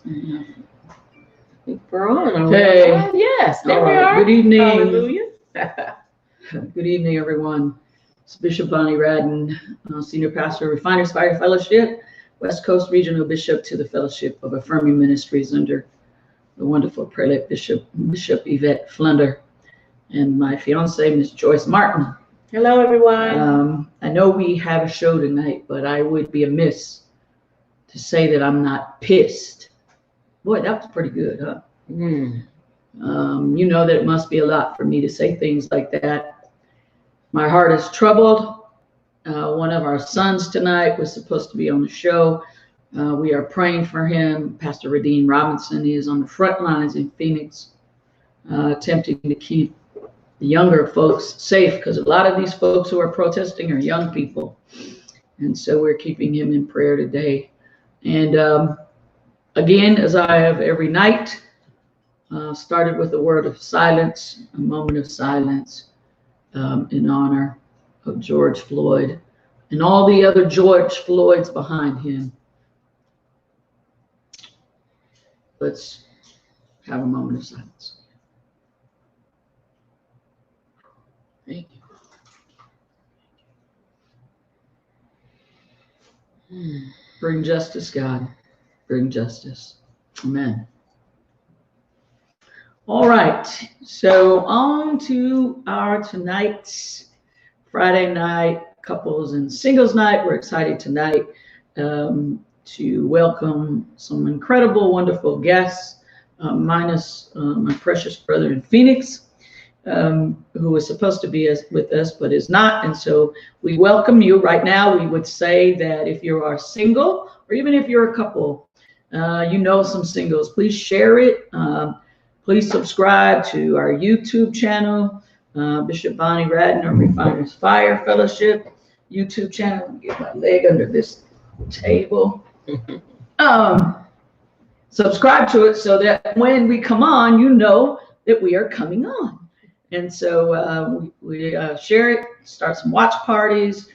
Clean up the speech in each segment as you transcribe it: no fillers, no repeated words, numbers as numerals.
Yeah. We're on. Okay. Yes, there All we right. are. Good evening. Hallelujah. Good evening, everyone. It's Bishop Bonnie Radden, Senior Pastor of Refiners Fire Fellowship, West Coast Regional Bishop to the Fellowship of Affirming Ministries under the wonderful prelate Bishop Yvette Flunder, and my fiance, Miss Joyce Martin. Hello, everyone. I know we have a show tonight, but I would be amiss to say that I'm not pissed. Boy, that was pretty good, huh? You know that it must be a lot for me to say things like that. My heart is troubled. One of our sons tonight was supposed to be on the show. We are praying for him. Pastor Radine Robinson is on the front lines in Phoenix, attempting to keep the younger folks safe, because a lot of these folks who are protesting are young people. And so we're keeping him in prayer today. And again, as I have every night, started with a word of silence, a moment of silence in honor of George Floyd and all the other George Floyds behind him. Let's have a moment of silence. Thank you. Bring justice, God. Bring justice. Amen. All right. So on to our tonight's Friday night couples and singles night. We're excited tonight to welcome some incredible, wonderful guests, minus my precious brother in Phoenix, who was supposed to be with us but is not. And so we welcome you. Right now, we would say that if you are single, or even if you're a couple, you know some singles, please share it. Please subscribe to our YouTube channel, Bishop Bonnie Radden, or Refiners Fire Fellowship YouTube channel. Get my leg under this table. Subscribe to it so that when we come on, you know that we are coming on. And so we share it, start some watch parties,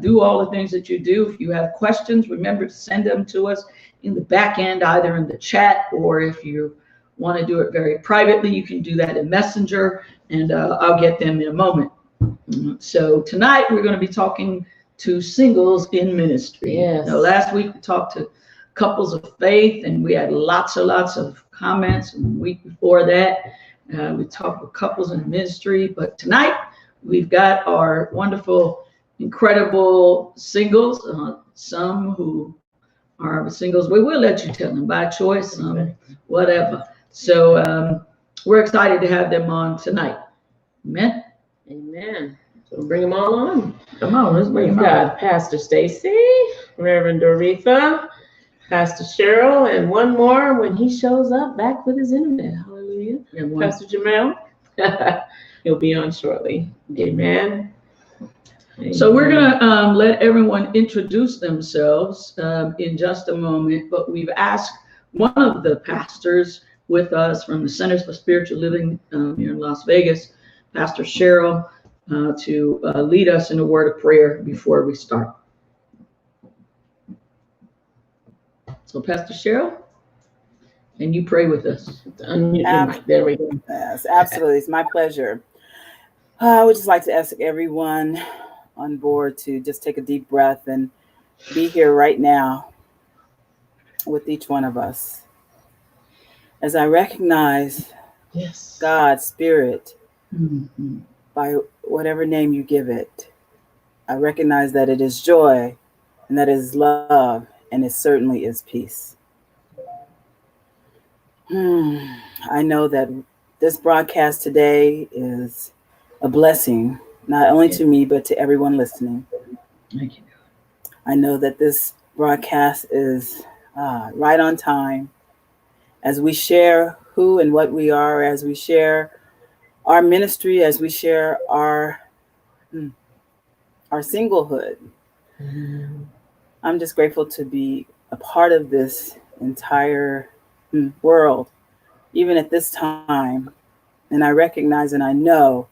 do all the things that you do. If you have questions, remember to send them to us in the back end, either in the chat, or if you want to do it very privately, you can do that in Messenger, and I'll get them in a moment. So tonight we're going to be talking to singles in ministry. Yes. Now, last week we talked to couples of faith, and we had lots of comments. And the week before that, we talked with couples in ministry. But tonight we've got our wonderful, incredible singles. Some who are singles, we will let you tell them by choice, whatever. So we're excited to have them on tonight. Amen. Amen. So bring them all on. Come on, let's bring We've them on. got Pastor Stacy, Reverend Doretha, Pastor Cheryl, and one more when he shows up back with his internet. Hallelujah. Pastor Jamel. He'll be on shortly. Amen. So we're gonna let everyone introduce themselves in just a moment, but we've asked one of the pastors with us from the Centers for Spiritual Living here in Las Vegas, Pastor Cheryl, to lead us in a word of prayer before we start. So Pastor Cheryl, can you pray with us? There we go. Yes, absolutely. It's my pleasure. I would just like to ask everyone on board to just take a deep breath and be here right now with each one of us. As I recognize God's Spirit, by whatever name you give it, I recognize that it is joy, and that it is love, and it certainly is peace. I know that this broadcast today is a blessing, not only to me, but to everyone listening. Thank you. I know that this broadcast is right on time as we share who and what we are, as we share our ministry, as we share our singlehood. I'm just grateful to be a part of this entire world, even at this time. And I recognize and I know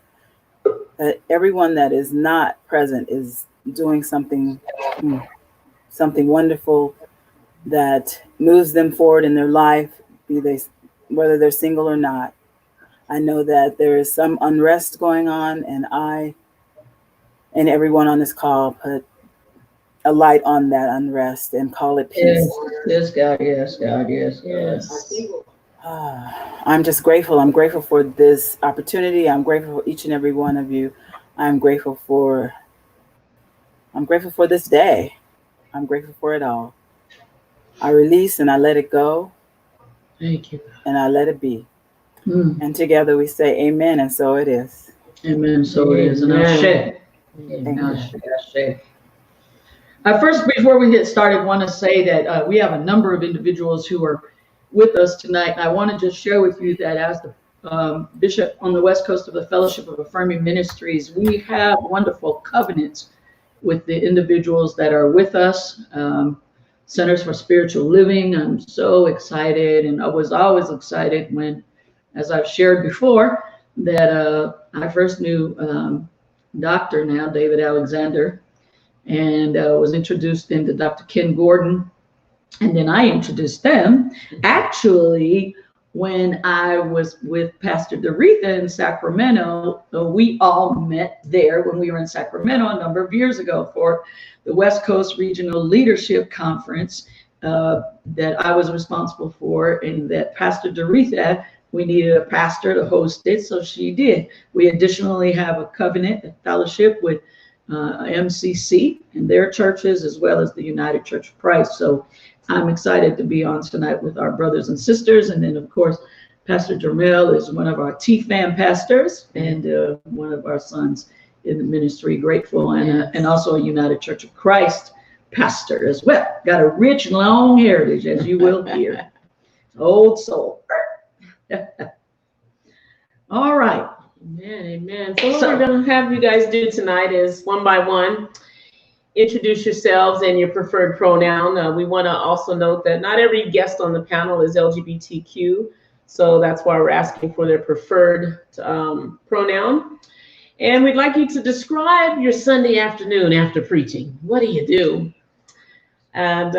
that everyone that is not present is doing something wonderful, that moves them forward in their life, whether they're single or not. I know that there is some unrest going on, and I and everyone on this call put a light on that unrest and call it peace. Yes, God, yes, God, yes. I'm just grateful. I'm grateful for this opportunity. I'm grateful for each and every one of you. I'm grateful for this day. I'm grateful for it all. I release and I let it go. Thank you. And I let it be. And together we say amen, and so it is. Amen, so it is. And I'll share. First, before we get started, I want to say that we have a number of individuals who are with us tonight. And I want to just share with you that as the bishop on the West Coast of the Fellowship of Affirming Ministries, we have wonderful covenants with the individuals that are with us. Centers for Spiritual Living. I'm so excited, and I was always excited when, as I've shared before, that I first knew Dr. now, David Alexander, and was introduced into Dr. Ken Gordon. And then I introduced them actually when I was with Pastor Doretha in Sacramento. We all met there when we were in Sacramento a number of years ago for the West Coast Regional Leadership Conference that I was responsible for, and that Pastor Doretha, we needed a pastor to host it, so she did. We additionally have a covenant, a fellowship with MCC and their churches, as well as the United Church of Christ. So I'm excited to be on tonight with our brothers and sisters. And then, of course, Pastor Jermel is one of our TFAM pastors and one of our sons in the ministry, grateful, and also a United Church of Christ pastor as well. Got a rich, long heritage, as you will hear. Old soul. All right. Amen, amen. So what we're going to have you guys do tonight is one by one, introduce yourselves and your preferred pronoun. We want to also note that not every guest on the panel is LGBTQ, so that's why we're asking for their preferred pronoun. And we'd like you to describe your Sunday afternoon after preaching. What do you do? And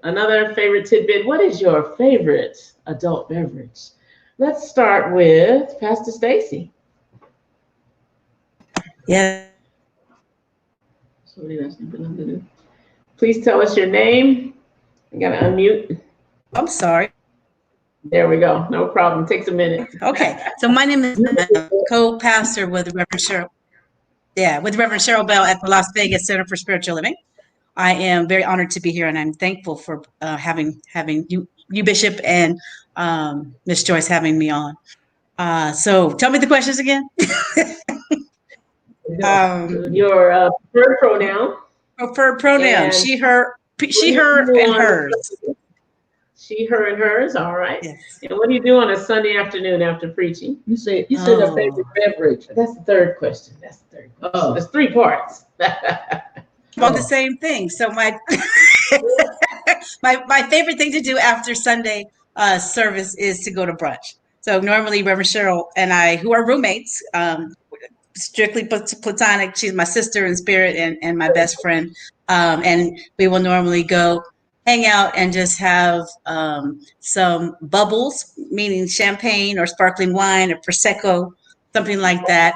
another favorite tidbit, what is your favorite adult beverage? Let's start with Pastor Stacy. Yeah. Please tell us your name. I gotta unmute. I'm sorry. There we go. No problem. Takes a minute. Okay. So my name is co-pastor with Reverend Cheryl. Yeah, with Reverend Cheryl Bell at the Las Vegas Center for Spiritual Living. I am very honored to be here, and I'm thankful for having you, Bishop, and Miss Joyce having me on. So tell me the questions again. Your preferred pronoun. Preferred pronoun. She, her, and hers. She, her, and hers. All right. Yes. And what do you do on a Sunday afternoon after preaching? You say their favorite beverage. That's the third question. That's the third question. Oh. There's 3 parts. Well, the same thing. So my my favorite thing to do after Sunday service is to go to brunch. So normally Reverend Cheryl and I, who are roommates, strictly platonic, she's my sister in spirit and my best friend, and we will normally go hang out and just have some bubbles, meaning champagne or sparkling wine or Prosecco, something like that,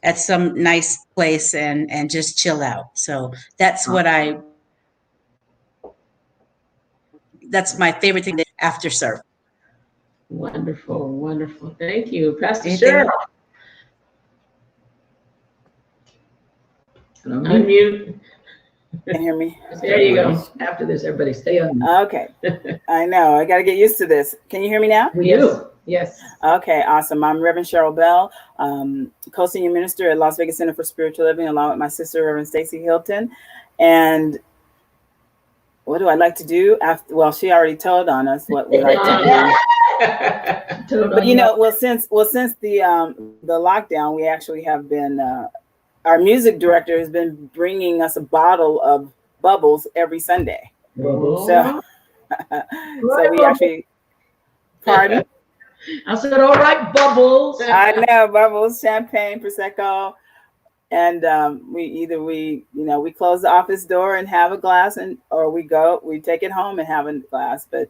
at some nice place and just chill out. So that's that's my favorite thing after service. Wonderful, wonderful. Thank you. Pastor Anything Cheryl. Unmute. Can you hear me? There you go. After this, everybody stay on. Okay. I know. I got to get used to this. Can you hear me now? We do. Yes. Okay, awesome. I'm Reverend Cheryl Bell, co-senior minister at Las Vegas Center for Spiritual Living, along with my sister, Reverend Stacy Hilton. And what do I like to do? Well, she already told on us what we like to do. But since the lockdown, we actually have been. Our music director has been bringing us a bottle of bubbles every Sunday. Oh. So we actually, pardon? I said, all right, bubbles. I know, bubbles, champagne, Prosecco. And we close the office door and have a glass, or we take it home and have a glass. But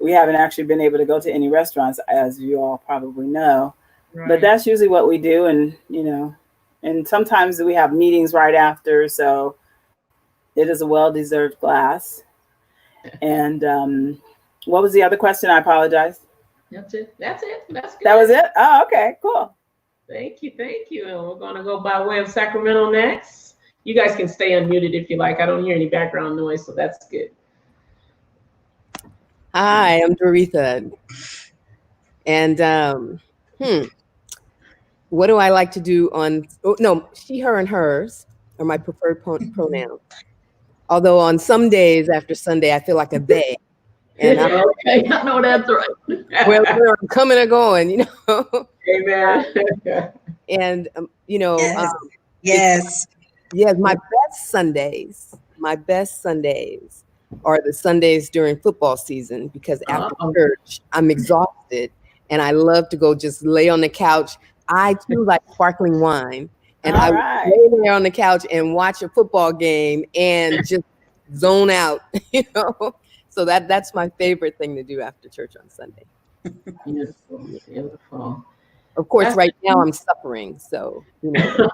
we haven't actually been able to go to any restaurants, as you all probably know. Right. But that's usually what we do, and sometimes we have meetings right after, so it is a well-deserved glass. And what was the other question? I apologize. That's it. That's good. That was it? Oh, okay, cool. Thank you. And we're going to go by way of Sacramento next. You guys can stay unmuted if you like. I don't hear any background noise, so that's good. Hi, I'm Doretha. And what do I like to do she, her, and hers are my preferred pronouns. Although on some days after Sunday, I feel like a they. And okay, I know that's right. where I'm coming or going, Amen. And, Yes. my best Sundays are the Sundays during football season, because after church, I'm exhausted and I love to go just lay on the couch. I too like sparkling wine, and I lay there on the couch and watch a football game and just zone out, So that's my favorite thing to do after church on Sunday. Beautiful. Of course, right now I'm suffering, so no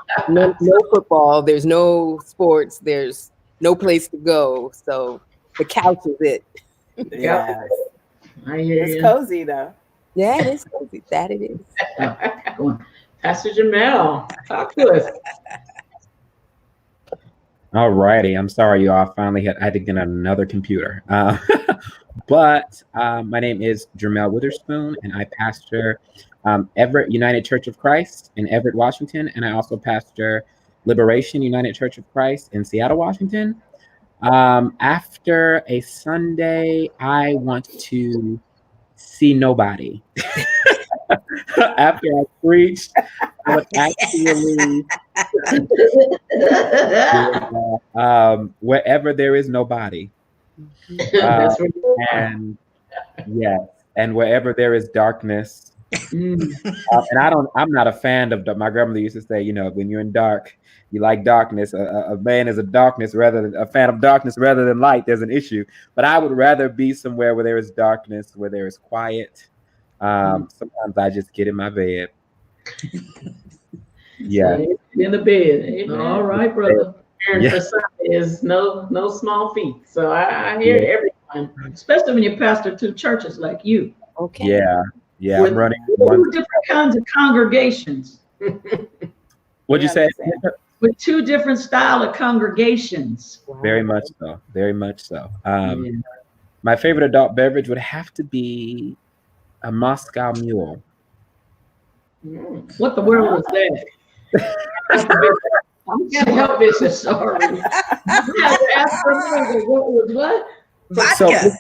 football, there's no sports, there's no place to go, so the couch is it. Yeah, I hear it's you. cozy though. Yeah, it is cozy. That it is. Pastor Jamel, talk to us. All righty. I'm sorry, you all. I had to get on another computer. But my name is Jamel Witherspoon, and I pastor Everett United Church of Christ in Everett, Washington, and I also pastor Liberation United Church of Christ in Seattle, Washington. After a Sunday, I want to see nobody. After I preached, I would actually wherever there is nobody. That's really And yes, and wherever there is darkness. And I'm not a fan of my grandmother used to say, when you're in dark, you like darkness. A man is a fan of darkness rather than light. There's an issue. But I would rather be somewhere where there is darkness, where there is quiet. Sometimes I just get in my bed. Yeah. In the bed. Amen. All right, brother. preparing for Sunday is no small feat. So I hear everyone. Especially when you pastor two churches like you. Okay. Yeah. With I'm running two different kinds of congregations. What'd you say? With two different style of congregations. Very much so. Very much so. My favorite adult beverage would have to be a Moscow Mule. What the world is that? I can't help it. So sorry. You have to ask somebody what was what? Vodka.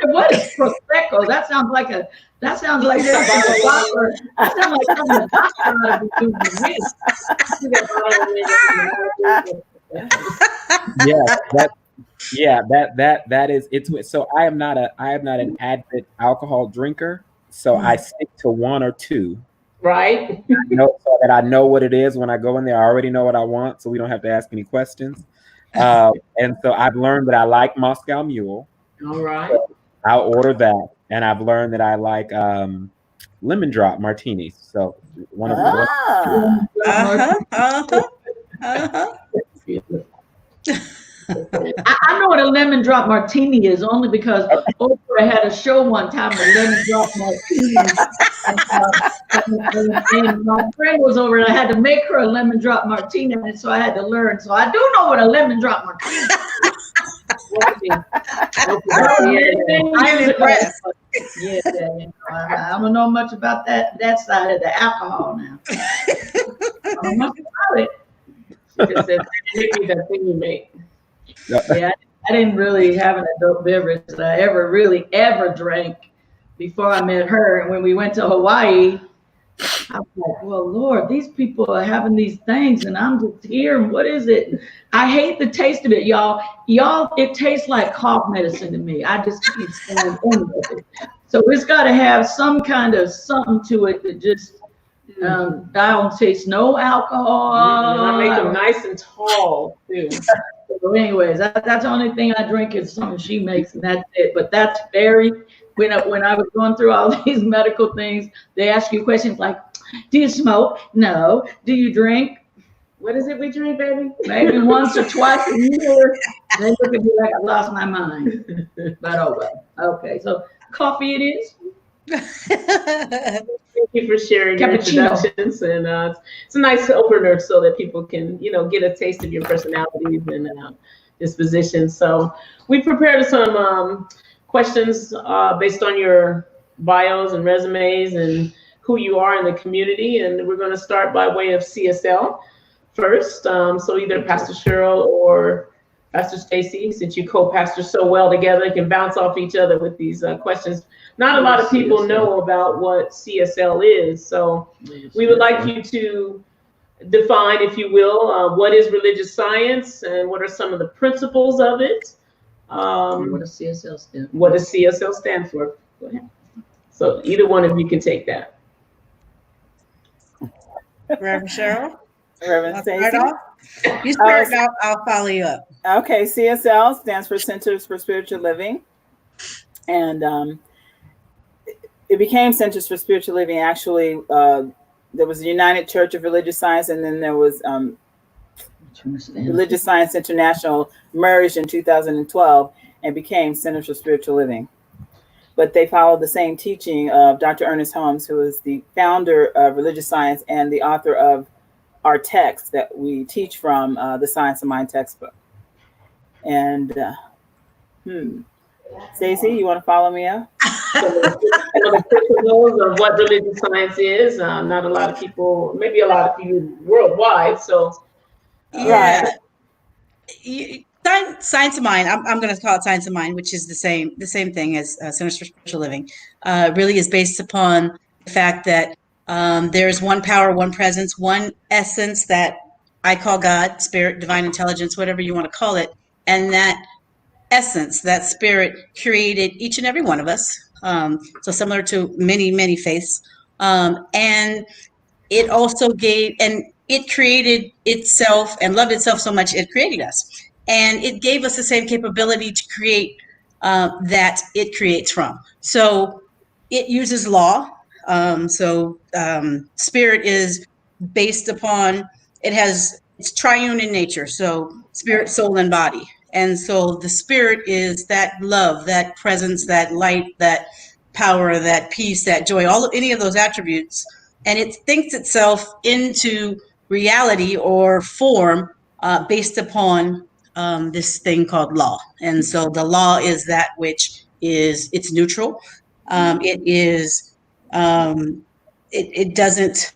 What is Prosecco? That sounds like something a doctor. That sounds like something a doctor ought to be doing that is it's so I am not an avid alcohol drinker, so I stick to one or two. Right. So that I know what it is when I go in there. I already know what I want, so we don't have to ask any questions. And so I've learned that I like Moscow Mule. All right. So I'll order that, and I've learned that I like lemon drop martinis. So one of them. I know what a lemon drop martini is only because Oprah had a show one time with lemon drop martini. And my friend was over and I had to make her a lemon drop martini, and so I had to learn. So I do know what a lemon drop martini is. I'm impressed. I don't know much about that side of the alcohol now. I don't know much about it. Because that thing you make. Yeah, I didn't really have an adult beverage that I ever drank before I met her. And when we went to Hawaii, I was like, well, Lord, these people are having these things and I'm just here. And what is it? I hate the taste of it, y'all. It tastes like cough medicine to me. I just can't stand any of it. So it's got to have some kind of something to it that just I don't taste no alcohol. I make them nice and tall too. So anyways, that's the only thing I drink is something she makes, and that's it. But that's very, when I was going through all these medical things, they ask you questions like, do you smoke? No. Do you drink? What is it we drink, baby? Maybe once or twice a year. They look at me like I lost my mind. But oh well. Okay, so coffee it is. Thank you for sharing your Cappuccino. introductions, and it's a nice opener so that people can, get a taste of your personalities and dispositions. So we prepared some questions based on your bios and resumes and who you are in the community, and we're going to start by way of CSL first. So either Pastor Cheryl or Pastor Stacy, since you co-pastor so well together, you can bounce off each other with these questions. Not a lot of people know about what CSL is, so we would like you to define, if you will, what is religious science and what are some of the principles of it. What does CSL stand for? What does CSL stand for? Go ahead. So either one of you can take that. Reverend Cheryl? Reverend Stacy? You start, I'll follow you up. Okay, CSL stands for Centers for Spiritual Living. And it became Centers for Spiritual Living. Actually, there was the United Church of Religious Science, and then there was Religious Science International merged in 2012 and became Centers for Spiritual Living. But they followed the same teaching of Dr. Ernest Holmes, who is the founder of Religious Science and the author of our text that we teach from, the Science of Mind textbook. And Stacey, you want to follow me up? The principles of what religious science is. Not a lot of people, maybe a lot of people worldwide. So, yeah. Science of Mind. I'm going to call it Science of Mind, which is the same thing as Centers for Spiritual Living. Really is based upon the fact that there's one power, one presence, one essence that I call God, spirit, divine intelligence, whatever you want to call it, and that essence, that spirit created each and every one of us. So similar to many faiths. And it also it created itself and loved itself so much, it created us. And it gave us the same capability to create that it creates from. So it uses law. Spirit is based upon, it's triune in nature. So spirit, soul, and body. And so the spirit is that love, that presence, that light, that power, that peace, that joy, any of those attributes. And it thinks itself into reality or form based upon this thing called law. And so the law is that which it's neutral. It is, it doesn't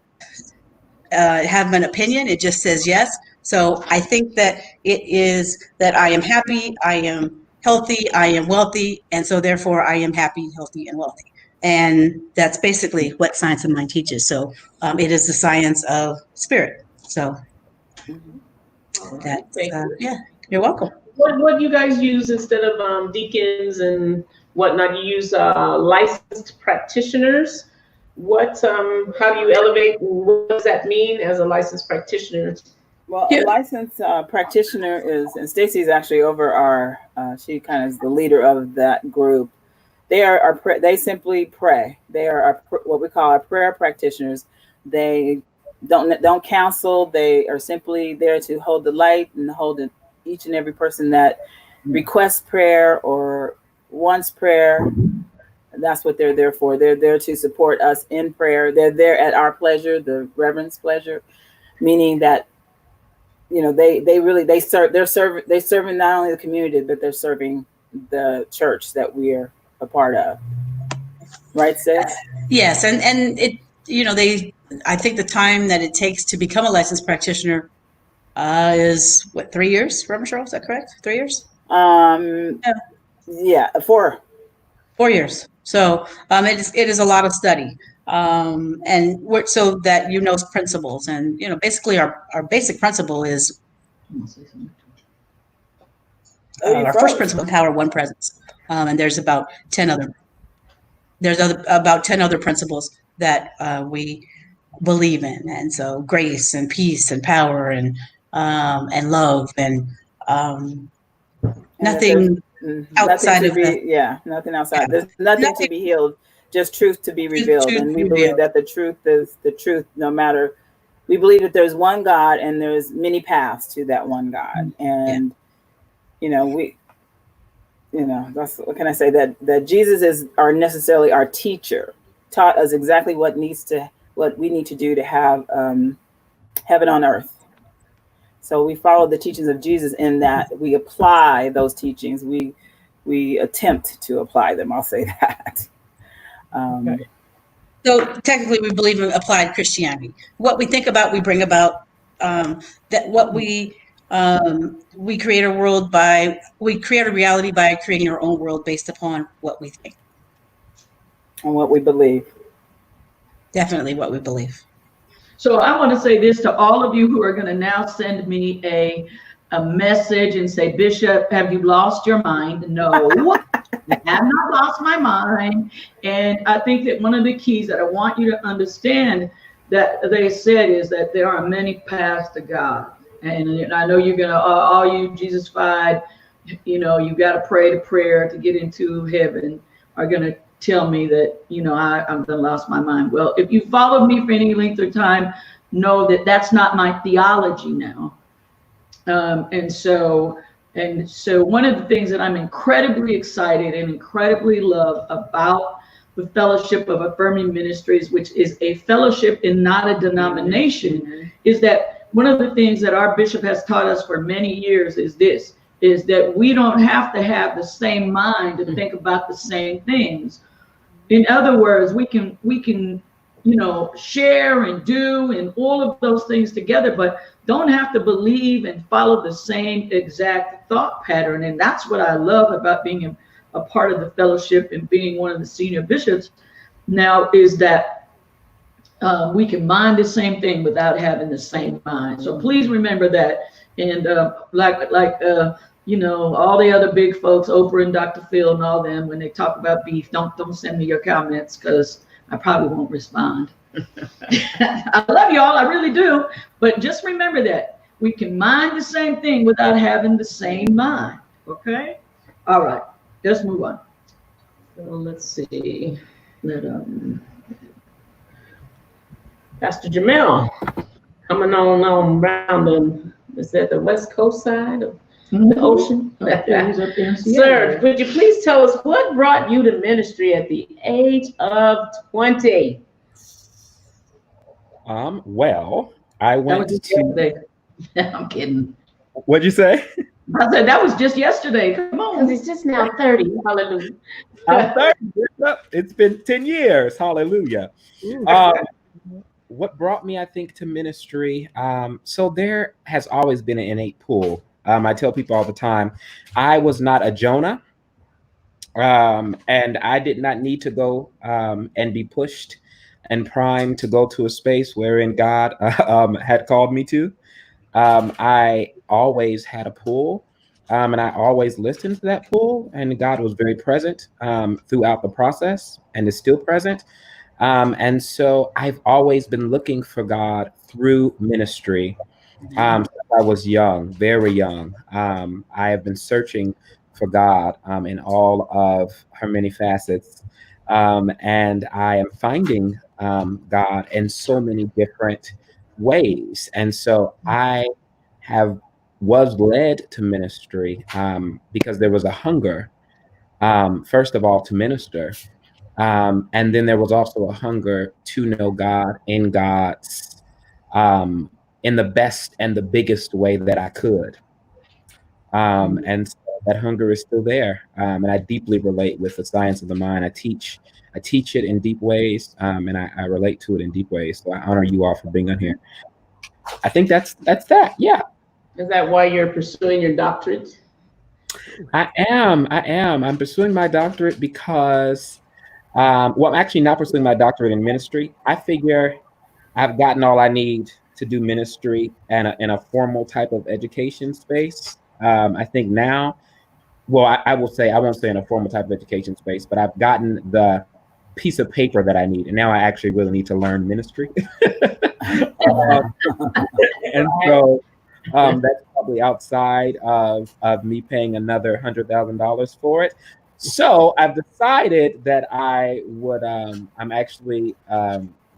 have an opinion. It just says yes. So I think that it is that I am happy, I am healthy, I am wealthy, and so therefore I am happy, healthy, and wealthy. And that's basically what Science of Mind teaches. So it is the science of spirit. So that's, yeah, you're welcome. What do you guys use instead of deacons and whatnot? You use licensed practitioners. How do you elevate? What does that mean as a licensed practitioner? Well, a licensed practitioner is, and Stacey is actually over our, she kind of is the leader of that group. They simply pray. They are what we call our prayer practitioners. They don't counsel. They are simply there to hold the light and hold each and every person that requests prayer or wants prayer. That's what they're there for. They're there to support us in prayer. They're there at our pleasure, the Reverend's pleasure, meaning that they're serving not only the community, but they're serving the church that we're a part of. Right, sis? Yes, and it, I think the time that it takes to become a licensed practitioner is 3 years, Reverend Cheryl, is that correct? 3 years? Yeah, 4. 4 years. So it is a lot of study. And so that principles, and basically our basic principle is our first principle, power, one presence, and there's about 10 other principles that we believe in. And so grace and peace and power and love and nothing outside nothing of that. Yeah, nothing outside. There's nothing to be healed, just truth to be revealed. Truth And we revealed. believe that the truth is the truth, no matter. We believe that there's one God and there's many paths to that one God. And, that's, what can I say? That Jesus is necessarily our teacher, taught us exactly what we need to do to have heaven on earth. So we follow the teachings of Jesus in that we apply those teachings. We attempt to apply them. I'll say that. Okay. So technically, we believe in applied Christianity. What we think about, we bring about. That what we create a world by, we create a reality by creating our own world based upon what we think. And what we believe. Definitely what we believe. So I want to say this to all of you who are going to now send me a message and say, Bishop, have you lost your mind? No, I have not lost my mind. And I think that one of the keys that I want you to understand that they said is that there are many paths to God. And I know you're going to, all you Jesus-fied, you got to pray the prayer to get into heaven, are going to tell me that, I'm going to lost my mind. Well, if you followed me for any length of time, know that that's not my theology now. And so one of the things that I'm incredibly excited and incredibly love about the Fellowship of Affirming Ministries, which is a fellowship and not a denomination, is that one of the things that our bishop has taught us for many years is that we don't have to have the same mind to think about the same things. In other words, we can share and do and all of those things together, but don't have to believe and follow the same exact thought pattern. And that's what I love about being a part of the fellowship and being one of the senior bishops now, is that we can mind the same thing without having the same mind. So please remember that. And all the other big folks, Oprah and Dr. Phil and all them, when they talk about beef, don't send me your comments, because I probably won't respond. I love y'all, I really do. But just remember that we can mind the same thing without having the same mind. Okay? All right, let's move on. So let's see. Pastor Jamel, coming on around the West Coast side of the ocean. Sir, would you please tell us what brought you to ministry at the age of 20? Well, I went to. I'm kidding. What'd you say? I said that was just yesterday. Come on. Because it's just now 30. Hallelujah. I'm 30. It's been 10 years. Hallelujah. What brought me, I think, to ministry? So there has always been an innate pull. I tell people all the time, I was not a Jonah, and I did not need to go and be pushed and primed to go to a space wherein God had called me to. I always had a pull, and I always listened to that pull, and God was very present throughout the process and is still present. And so I've always been looking for God through ministry. Since I was young, very young. I have been searching for God in all of her many facets. And I am finding God in so many different ways. And so I was led to ministry because there was a hunger, first of all, to minister. And then there was also a hunger to know God in God's in the best and the biggest way that I could. And so that hunger is still there. And I deeply relate with the science of the mind. I teach it in deep ways, and I relate to it in deep ways. So I honor you all for being on here. I think that's that. Yeah. Is that why you're pursuing your doctorate? I am. I'm pursuing my doctorate because, well, I'm actually not pursuing my doctorate in ministry. I figure I've gotten all I need to do ministry in a formal type of education space. I think now, well, I will say, I won't say in a formal type of education space, but I've gotten the piece of paper that I need. And now I actually really need to learn ministry. And so that's probably outside of me paying another $100,000 for it. So I've decided that I would, I'm actually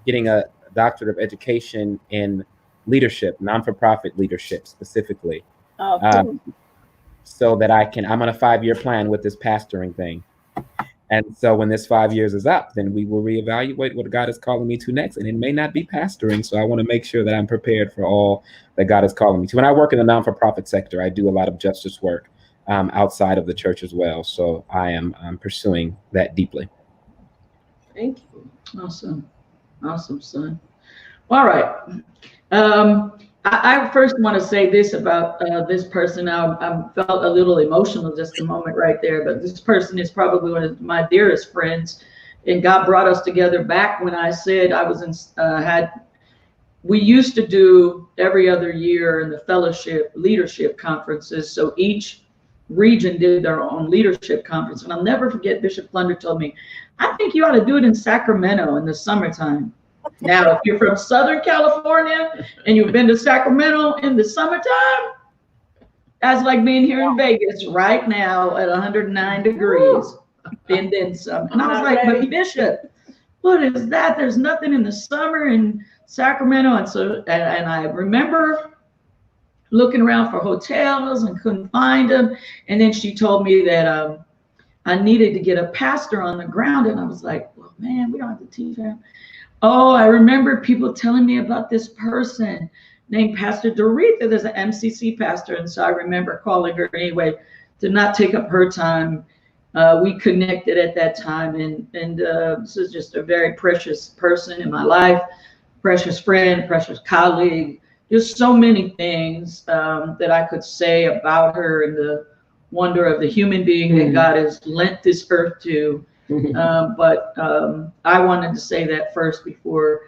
getting a doctorate of education in leadership, non-for-profit leadership specifically. Oh, cool. So that I'm on a 5-year plan with this pastoring thing. And so when this 5 years is up, then we will reevaluate what God is calling me to next. And it may not be pastoring. So I want to make sure that I'm prepared for all that God is calling me to. When I work in the non-for-profit sector, I do a lot of justice work outside of the church as well. So I'm pursuing that deeply. Thank you. Awesome. Awesome, son. All right. I first want to say this about this person. I felt a little emotional just a moment right there, but this person is probably one of my dearest friends, and God brought us together back when I said I was in, we used to do every other year in the fellowship leadership conferences. So each region did their own leadership conference. And I'll never forget, Bishop Plunder told me, I think you ought to do it in Sacramento in the summertime. Now, if you're from Southern California and you've been to Sacramento in the summertime, that's like being here in Vegas right now at 109 degrees and then some. And I was like, but Bishop, what is that? There's nothing in the summer in Sacramento. And so, and I remember looking around for hotels and couldn't find them. And then she told me that I needed to get a pastor on the ground. And I was like, well, man, we don't have to teach him. Oh, I remember people telling me about this person named Pastor Doretha. There's an MCC pastor. And so I remember calling her anyway to not take up her time. We connected at that time. And this is just a very precious person in my life, precious friend, precious colleague. Just so many things that I could say about her and the wonder of the human being that God has lent this earth to. But I wanted to say that first before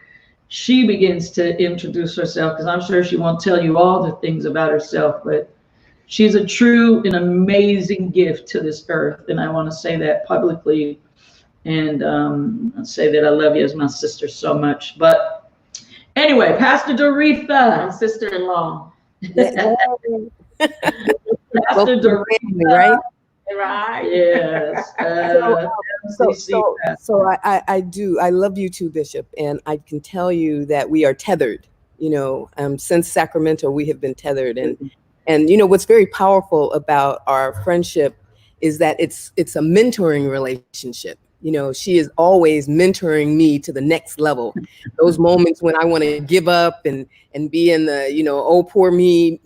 she begins to introduce herself, because I'm sure she won't tell you all the things about herself, but she's a true and amazing gift to this earth. And I want to say that publicly and say that I love you as my sister so much. But anyway, Pastor Doretha, My sister-in-law. Pastor Doretha, right? Right. Yes. So I do. I love you too, Bishop. And I can tell you that we are tethered, since Sacramento, we have been tethered. And what's very powerful about our friendship is that it's a mentoring relationship. She is always mentoring me to the next level. Those moments when I want to give up and be in the, oh, poor me,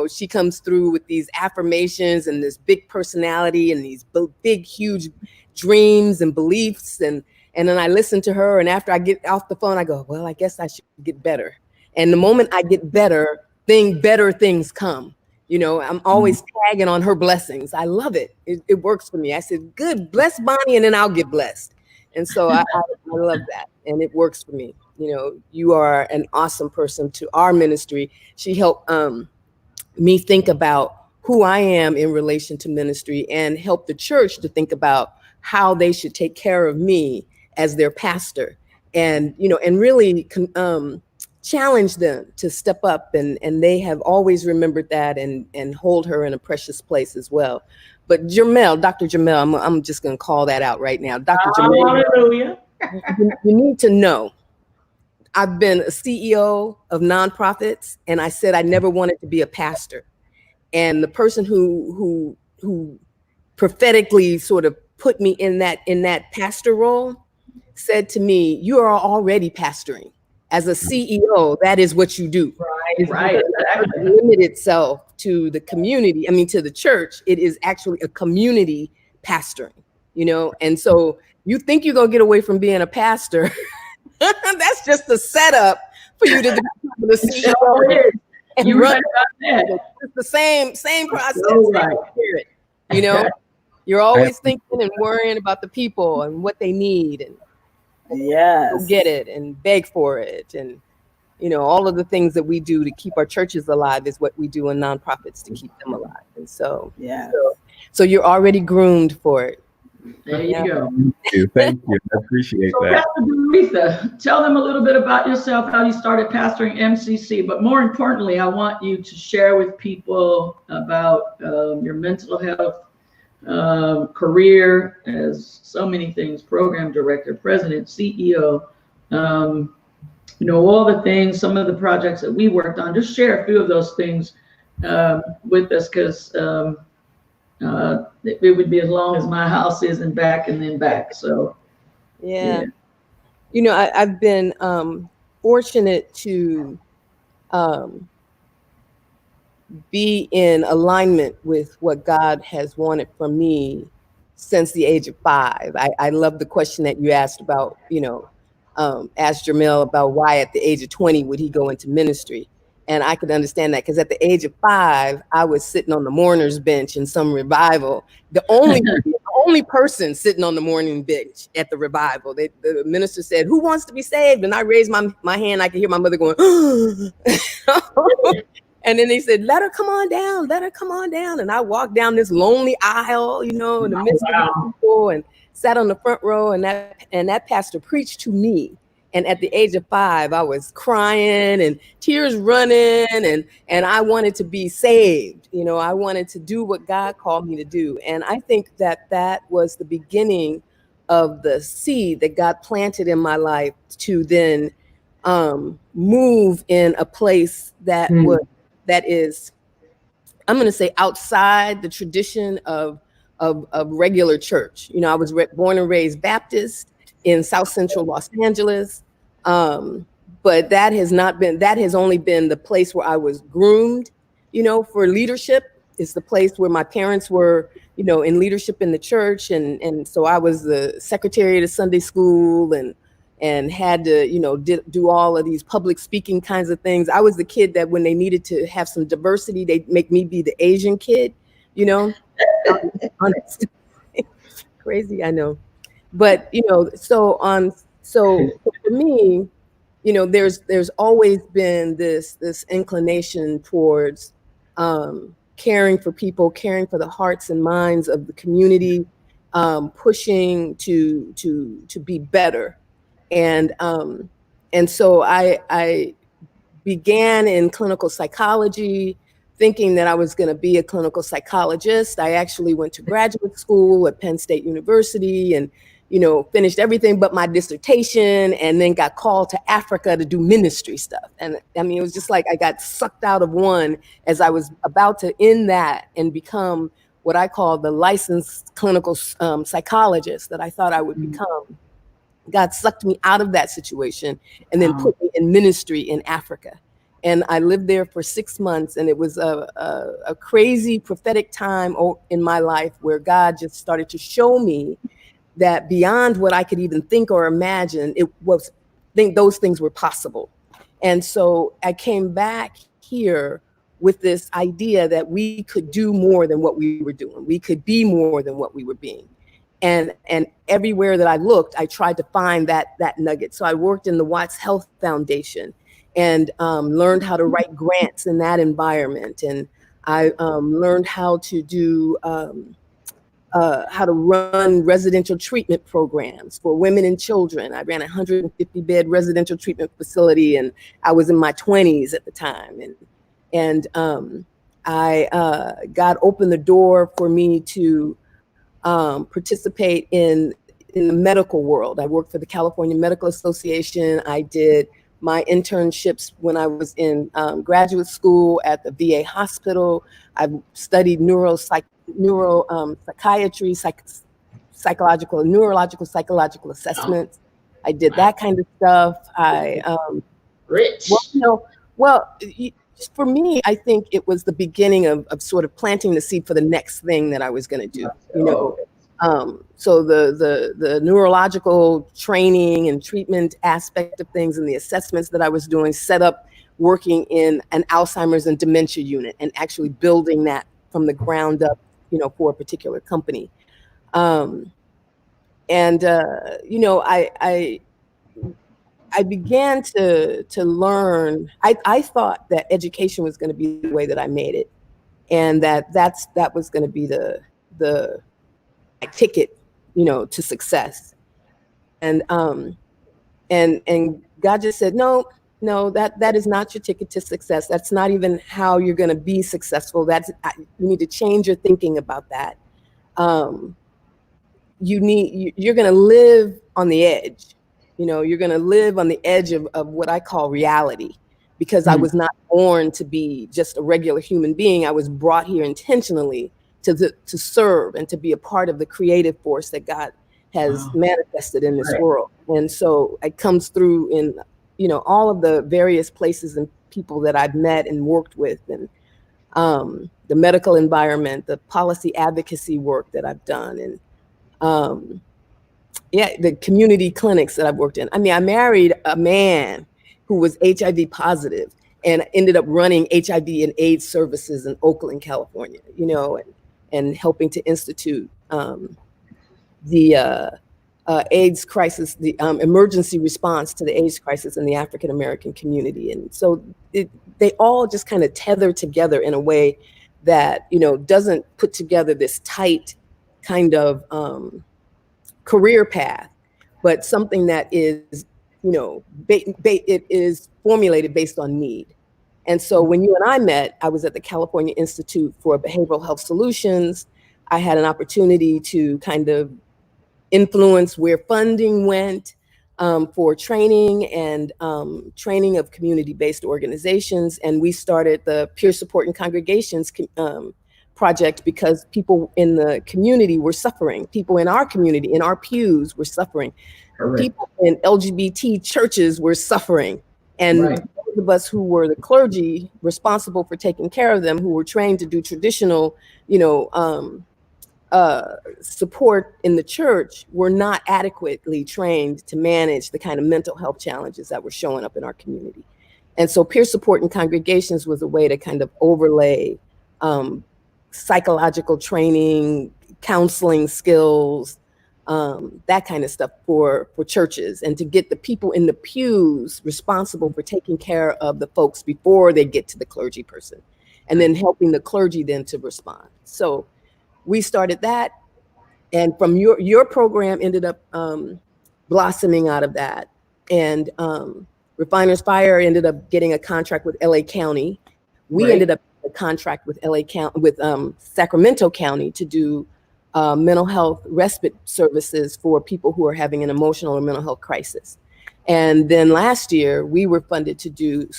she comes through with these affirmations and this big personality and these big, huge dreams and beliefs. And then I listen to her. And after I get off the phone, I go, well, I guess I should get better. And the moment I get better, better things come. I'm always tagging on her blessings. I love it. It works for me. I said, good, bless Bonnie, and then I'll get blessed. And so I love that. And it works for me. You are an awesome person to our ministry. She helped me think about who I am in relation to ministry and help the church to think about how they should take care of me as their pastor. And, and really challenge them to step up, and they have always remembered that and hold her in a precious place as well. But Dr. Jermel, I'm just going to call that out right now. Dr. Jermel, hallelujah. You need to know, I've been a CEO of nonprofits, and I said I never wanted to be a pastor. And the person who prophetically sort of put me in that pastor role said to me, you are already pastoring. As a CEO, that is what you do. Right. It doesn't limit itself to the community. I mean, to the church. It is actually a community pastoring, And so you think you're going to get away from being a pastor. That's just a setup for you to become the CEO. And You run right about that. It's the same process. So same right. spirit, You're always thinking and worrying about the people and what they need, and Yes. get it and beg for it, and all of the things that we do to keep our churches alive is what we do in nonprofits to keep them alive. And so Yeah. so you're already groomed for it. There you go. Thank you. I appreciate So, that. Pastor Doretha, tell them a little bit about yourself, how you started pastoring MCC, but more importantly, I want you to share with people about your mental health career as so many things, program director, president, CEO, all the things, some of the projects that we worked on. Just share a few of those things with us, because it would be as long as my house is, and back and then back. So, yeah. I've been fortunate to be in alignment with what God has wanted from me since the age of 5. I love the question that you asked about, asked Jermel about why at the age of 20 would he go into ministry. And I could understand that, because at the age of 5, I was sitting on the mourner's bench in some revival. The only person sitting on the mourning bench at the revival. The minister said, "Who wants to be saved?" And I raised my hand. I could hear my mother going, and then they said, "Let her come on down. Let her come on down." And I walked down this lonely aisle, in the midst of people, and sat on the front row. And that pastor preached to me. And at the age of 5, I was crying and tears running, and I wanted to be saved. I wanted to do what God called me to do. And I think that was the beginning of the seed that God planted in my life to then move in a place that is, I'm going to say, outside the tradition of regular church. I was born and raised Baptist in South Central Los Angeles. But that has only been the place where I was groomed, for leadership. It's the place where my parents were, in leadership in the church. And so I was the secretary of the Sunday school and had to, do all of these public speaking kinds of things. I was the kid that when they needed to have some diversity, they'd make me be the Asian kid, Crazy, I know. But, so for me, there's always been this inclination towards caring for people, caring for the hearts and minds of the community, pushing to be better. And so I began in clinical psychology, thinking that I was going to be a clinical psychologist. I actually went to graduate school at Penn State University and finished everything but my dissertation, and then got called to Africa to do ministry stuff. And I mean, it was just like I got sucked out of one as I was about to end that and become what I call the licensed clinical psychologist that I thought I would become. God sucked me out of that situation and then put me in ministry in Africa. And I lived there for 6 months, and it was a crazy prophetic time in my life where God just started to show me that beyond what I could even think or imagine, those things were possible. And so I came back here with this idea that we could do more than what we were doing. We could be more than what we were being. And everywhere that I looked, I tried to find that nugget. So I worked in the Watts Health Foundation and learned how to write grants in that environment. And I learned how to do how to run residential treatment programs for women and children. I ran a 150-bed residential treatment facility, and I was in my 20s at the time. And God opened the door for me to participate in the medical world. I worked for the California Medical Association. I did my internships when I was in graduate school at the VA hospital. I studied psychiatry, neurological psychological assessments. I did that kind of stuff. Rich. For me, I think it was the beginning of sort of planting the seed for the next thing that I was going to do. So the neurological training and treatment aspect of things and the assessments that I was doing set up working in an Alzheimer's and dementia unit and actually building that from the ground up, for a particular company. I began to learn. I thought that education was going to be the way that I made it, and that was going to be the ticket, to success. And God just said, no, that is not your ticket to success. That's not even how you're going to be successful. You need to change your thinking about that. You're going to live on the edge. You're going to live on the edge of what I call reality, because I was not born to be just a regular human being. I was brought here intentionally to serve and to be a part of the creative force that God has manifested in this world. And so it comes through in, all of the various places and people that I've met and worked with, and the medical environment, the policy advocacy work that I've done, and the community clinics that I've worked in. I mean, I married a man who was HIV positive and ended up running HIV and AIDS services in Oakland, California, and helping to institute the AIDS crisis, the emergency response to the AIDS crisis in the African American community. And so they all just kind of tether together in a way that, doesn't put together this tight kind of career path, but something that is, it is formulated based on need. And so when you and I met, I was at the California Institute for Behavioral Health Solutions. I had an opportunity to kind of influence where funding went for training and training of community-based organizations. And we started the Peer Support and Congregations project because people in the community were suffering. People in our community, in our pews, were suffering. Correct. People in LGBT churches were suffering. And those of us who were the clergy responsible for taking care of them, who were trained to do traditional, support in the church, were not adequately trained to manage the kind of mental health challenges that were showing up in our community. And so Peer Support and Congregations was a way to kind of overlay psychological training, counseling skills, that kind of stuff for churches, and to get the people in the pews responsible for taking care of the folks before they get to the clergy person, and then helping the clergy then to respond. So we started that, and from your program ended up blossoming out of that. And Refiners Fire ended up getting a contract with LA County. We ended up a contract with LA County, with Sacramento County, to do mental health respite services for people who are having an emotional or mental health crisis. And then last year, we were funded to do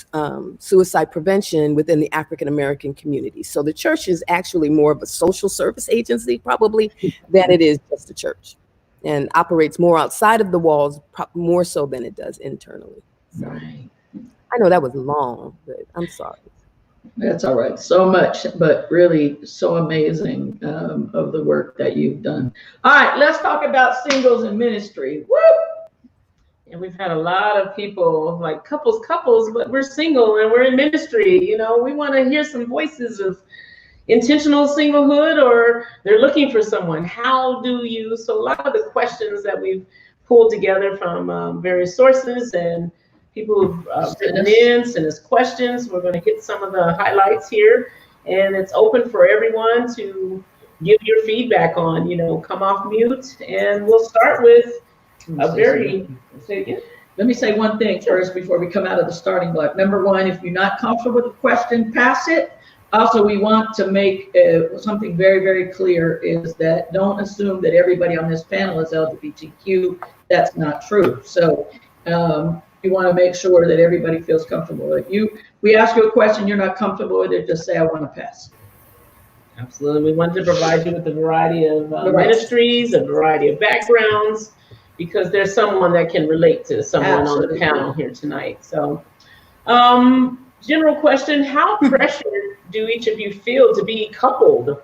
suicide prevention within the African American community. So the church is actually more of a social service agency, probably, than it is just a church, and operates more outside of the walls, more so than it does internally. So, I know that was long, but I'm sorry. That's all right. So much, but really so amazing of the work that you've done. All right, let's talk about singles in ministry. Woo! And we've had a lot of people, like couples, but we're single and we're in ministry. We want to hear some voices of intentional singlehood, or they're looking for someone. How do you? So a lot of the questions that we've pulled together from various sources and people who've written in, sent us questions. We're going to hit some of the highlights here, and it's open for everyone to give your feedback on, come off mute, and we'll start with Let me say one thing first before we come out of the starting block. Number one, if you're not comfortable with the question, pass it. Also, we want to make something very, very clear, is that don't assume that everybody on this panel is LGBTQ. That's not true. So you want to make sure that everybody feels comfortable. If we ask you a question, you're not comfortable with it, just say, I want to pass. Absolutely. We want to provide you with a variety of ministries, a variety of backgrounds, because there's someone that can relate to someone on the panel here tonight. So general question, how pressured do each of you feel to be coupled?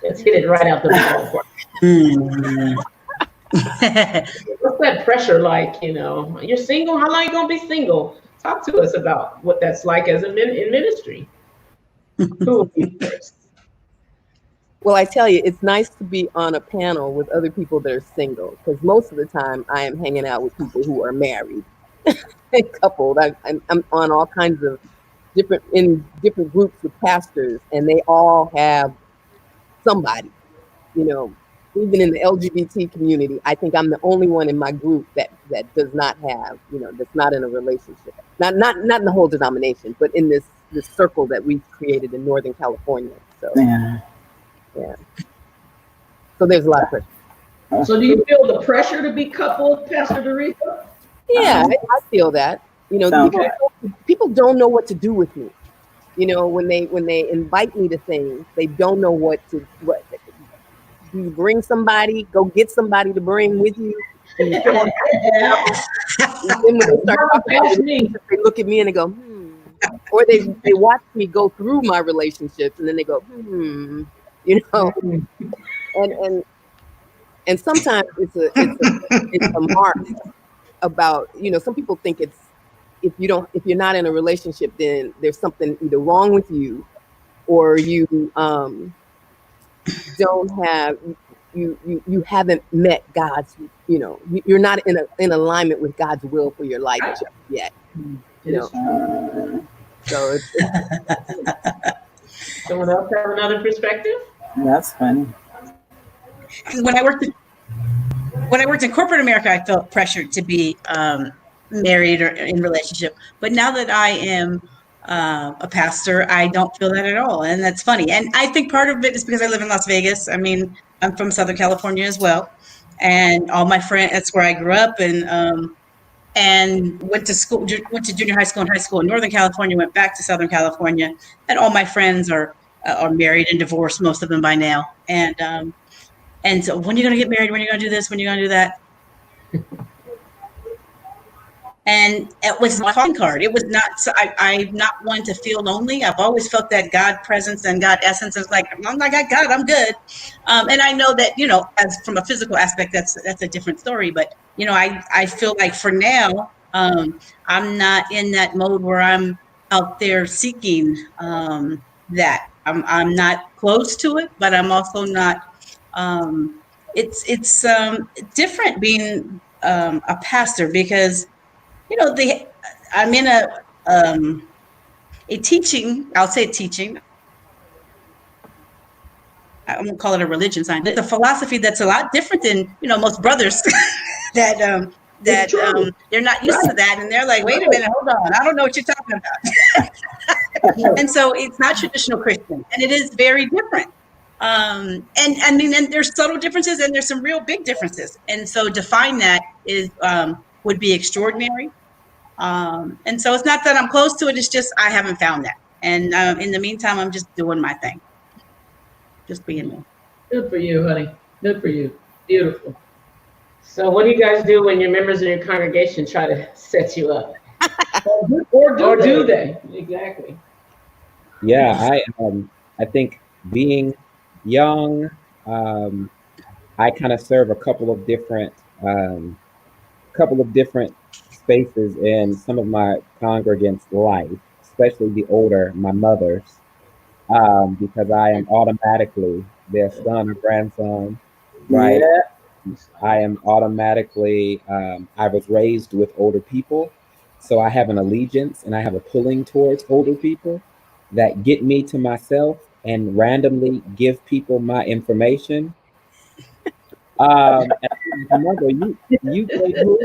Let's hit it right out the ballpark. What's that pressure like? You're single. How long are you gonna be single? Talk to us about what that's like as in ministry. Who will be first? Well, I tell you, it's nice to be on a panel with other people that are single, because most of the time I am hanging out with people who are married and coupled. I'm on all kinds of different groups with pastors, and they all have somebody. you know, even in the LGBT community, I think I'm the only one in my group that does not have, you know, that's not in a relationship. Not in the whole denomination, but in this circle that we've created in Northern California. So Yeah. So there's a lot of pressure. So do you feel the pressure to be coupled, Pastor Doretha? Yeah, I feel that. You know, people don't know what to do with me. You know, when they invite me to things, they don't know what. Do you bring somebody? Go get somebody to bring with you. And then when they start talking about relationships, they look at me and they go, or they watch me go through my relationships and then they go, you know, and sometimes it's a mark about, you know, some people think it's if you're not in a relationship, then there's something either wrong with you or you don't have you haven't met God's, you know, you're not in alignment with God's will for your life just yet. You know? So it's someone else have another perspective? That's funny. When I worked in corporate America, I felt pressured to be married or in relationship. But now that I am a pastor, I don't feel that at all. And that's funny. And I think part of it is because I live in Las Vegas. I mean, I'm from Southern California as well. And all my friends, that's where I grew up and went to junior high school and high school in Northern California, went back to Southern California. And all my friends are married and divorced, most of them by now. And so when are you going to get married? When are you going to do this? When are you going to do that? And it was my calling card. It was not, I'm not one to feel lonely. I've always felt that God presence and God essence. It's like, as long as I got God, I'm good. And I know that, you know, as from a physical aspect, that's a different story. But, you know, I feel like for now, I'm not in that mode where I'm out there seeking that. I'm not close to it, but I'm also not, it's different being a pastor because, you know, I'm in a teaching, I'll say teaching. I won't call it a religion sign. It's a philosophy that's a lot different than, you know, most brothers that they're not used to that. And they're like, wait a minute, hold on. I don't know what you're talking about. And so it's not traditional Christian and it is very different. And I mean, and there's subtle differences and there's some real big differences. And so define that is, would be extraordinary. And so it's not that I'm close to it. It's just, I haven't found that. And in the meantime, I'm just doing my thing. Just being me. Good for you, honey. Good for you. Beautiful. So what do you guys do when your members in your congregation try to set you up? or do they? Exactly. Yeah, I think being young, I kind of serve a couple of different spaces in some of my congregants' life, especially the older, my mother's, because I am automatically their son or grandson, right? Yeah. I am automatically, I was raised with older people, so I have an allegiance and I have a pulling towards older people that get me to myself and randomly give people my information. And remember, you played who?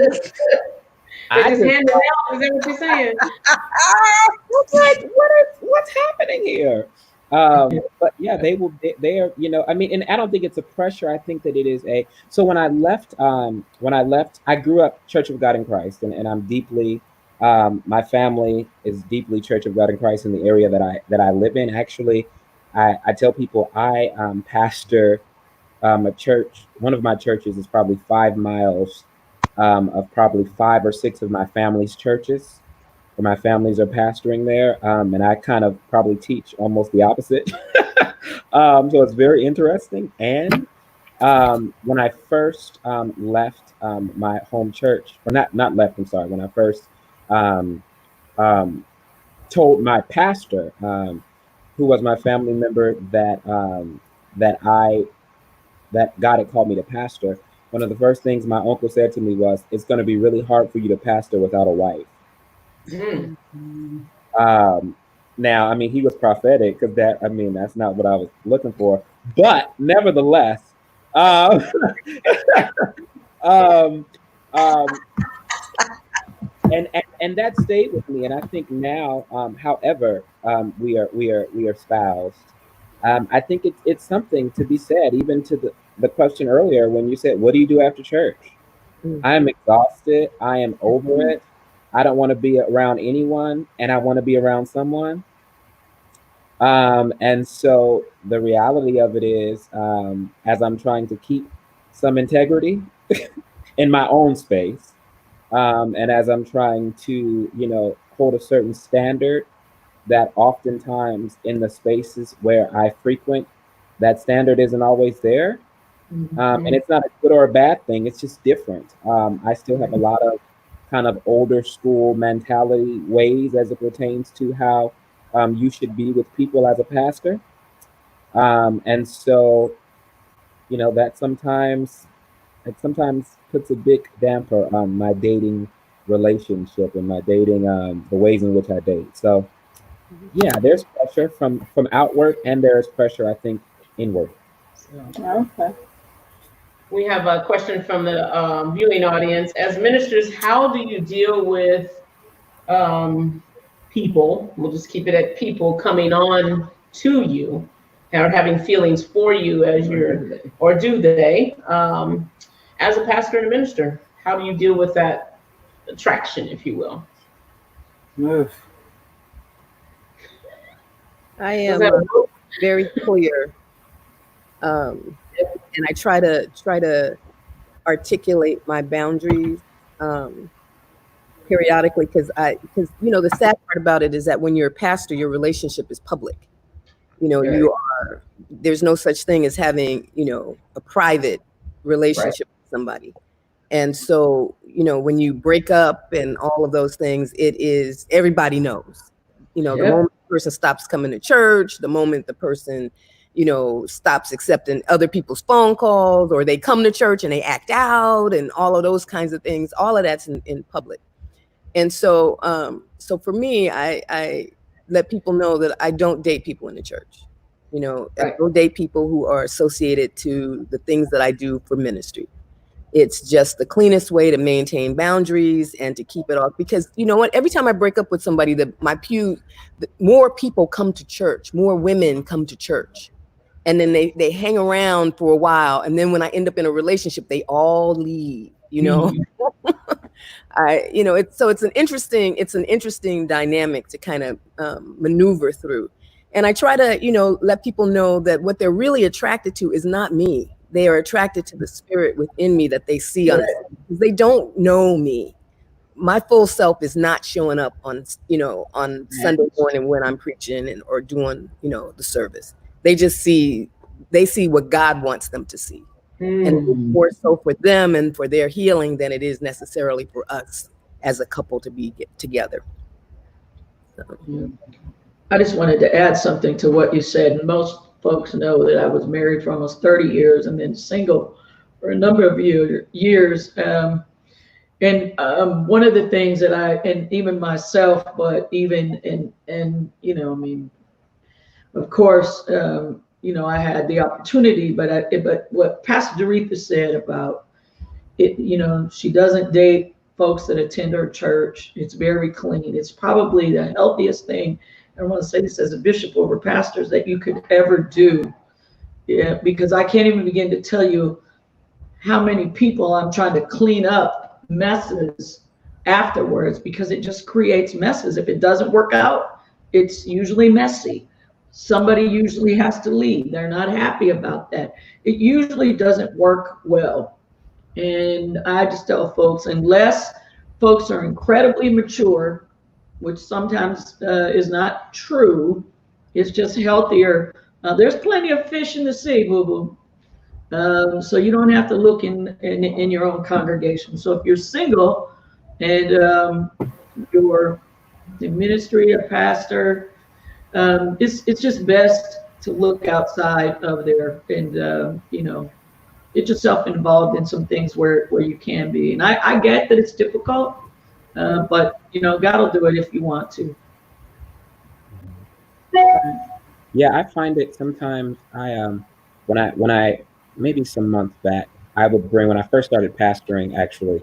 I just hand it out. Is that what you're saying? What's happening here? But yeah, they are, you know, I mean, and I don't think it's a pressure. I think that it is so when I left, I grew up Church of God in Christ and I'm deeply, my family is deeply Church of God in Christ in the area that I live in. Actually, I tell people I pastor a church. One of my churches is probably 5 miles of probably 5 or 6 of my family's churches, where my families are pastoring there. And I kind of probably teach almost the opposite. So it's very interesting. And when I first left my home church, or not left, I'm sorry, when I first told my pastor, who was my family member, that God had called me to pastor, one of the first things my uncle said to me was, "It's going to be really hard for you to pastor without a wife." Now, I mean, he was prophetic because that's not what I was looking for. But nevertheless, Um, um, um, and that stayed with me. And I think now, however, we are espoused. I think it's something to be said, even to the question earlier when you said, "What do you do after church?" I am exhausted. I am over it. I don't want to be around anyone, and I want to be around someone. And so the reality of it is, as I'm trying to keep some integrity in my own space, and as I'm trying to, hold a certain standard, that oftentimes in the spaces where I frequent, that standard isn't always there. And it's not a good or a bad thing. It's just different. I still have a lot of kind of older school mentality ways as it pertains to how you should be with people as a pastor. And so, that sometimes puts a big damper on my dating relationship and my dating, the ways in which I date. So yeah, there's pressure from outward, and there's pressure, I think, inward. Okay. We have a question from the viewing audience. As ministers, how do you deal with people? We'll just keep it at people coming on to you or having feelings for you or do they? As a pastor and a minister, how do you deal with that attraction, if you will? Move. I am very clear, and I try to articulate my boundaries periodically, because the sad part about it is that when you're a pastor, your relationship is public. There's no such thing as having a private relationship with somebody. And so when you break up and all of those things, it is, everybody knows. The moment the person stops coming to church, the moment the person stops accepting other people's phone calls, or they come to church and they act out and all of those kinds of things, all of that's in public. And so for me, I let people know that I don't date people in the church. I don't date people who are associated to the things that I do for ministry. It's just the cleanest way to maintain boundaries and to keep it off. Because you know what? Every time I break up with somebody, more people come to church, more women come to church. And then they hang around for a while. And then when I end up in a relationship, they all leave, It's an interesting dynamic to kind of maneuver through. And I try to, let people know that what they're really attracted to is not me. They are attracted to the spirit within me that they see on, because they don't know me. My full self is not showing up on Sunday morning when I'm preaching or doing, the service. They see what God wants them to see. And it's more so for them and for their healing than it is necessarily for us as a couple to get together. So. I just wanted to add something to what you said. Most folks know that I was married for almost 30 years and then single for a number of years. And one of the things that and even myself, but even, of course, I had the opportunity, but what Pastor Doretha said about it, she doesn't date folks that attend her church. It's very clean. It's probably the healthiest thing. I want to say this as a bishop over pastors that you could ever do. Yeah, because I can't even begin to tell you how many people I'm trying to clean up messes afterwards, because it just creates messes. If it doesn't work out, it's usually messy. Somebody usually has to leave. They're not happy about that. It usually doesn't work well. And I just tell folks, unless folks are incredibly mature, which sometimes is not true, it's just healthier. There's plenty of fish in the sea, boo-boo. So you don't have to look in your own congregation. So if you're single and you're in ministry, a pastor, it's just best to look outside of there and get yourself involved in some things where you can be. And I get that it's difficult, but God will do it if you want to. Yeah, I find it sometimes when I maybe some months back, I would bring, when I first started pastoring, actually,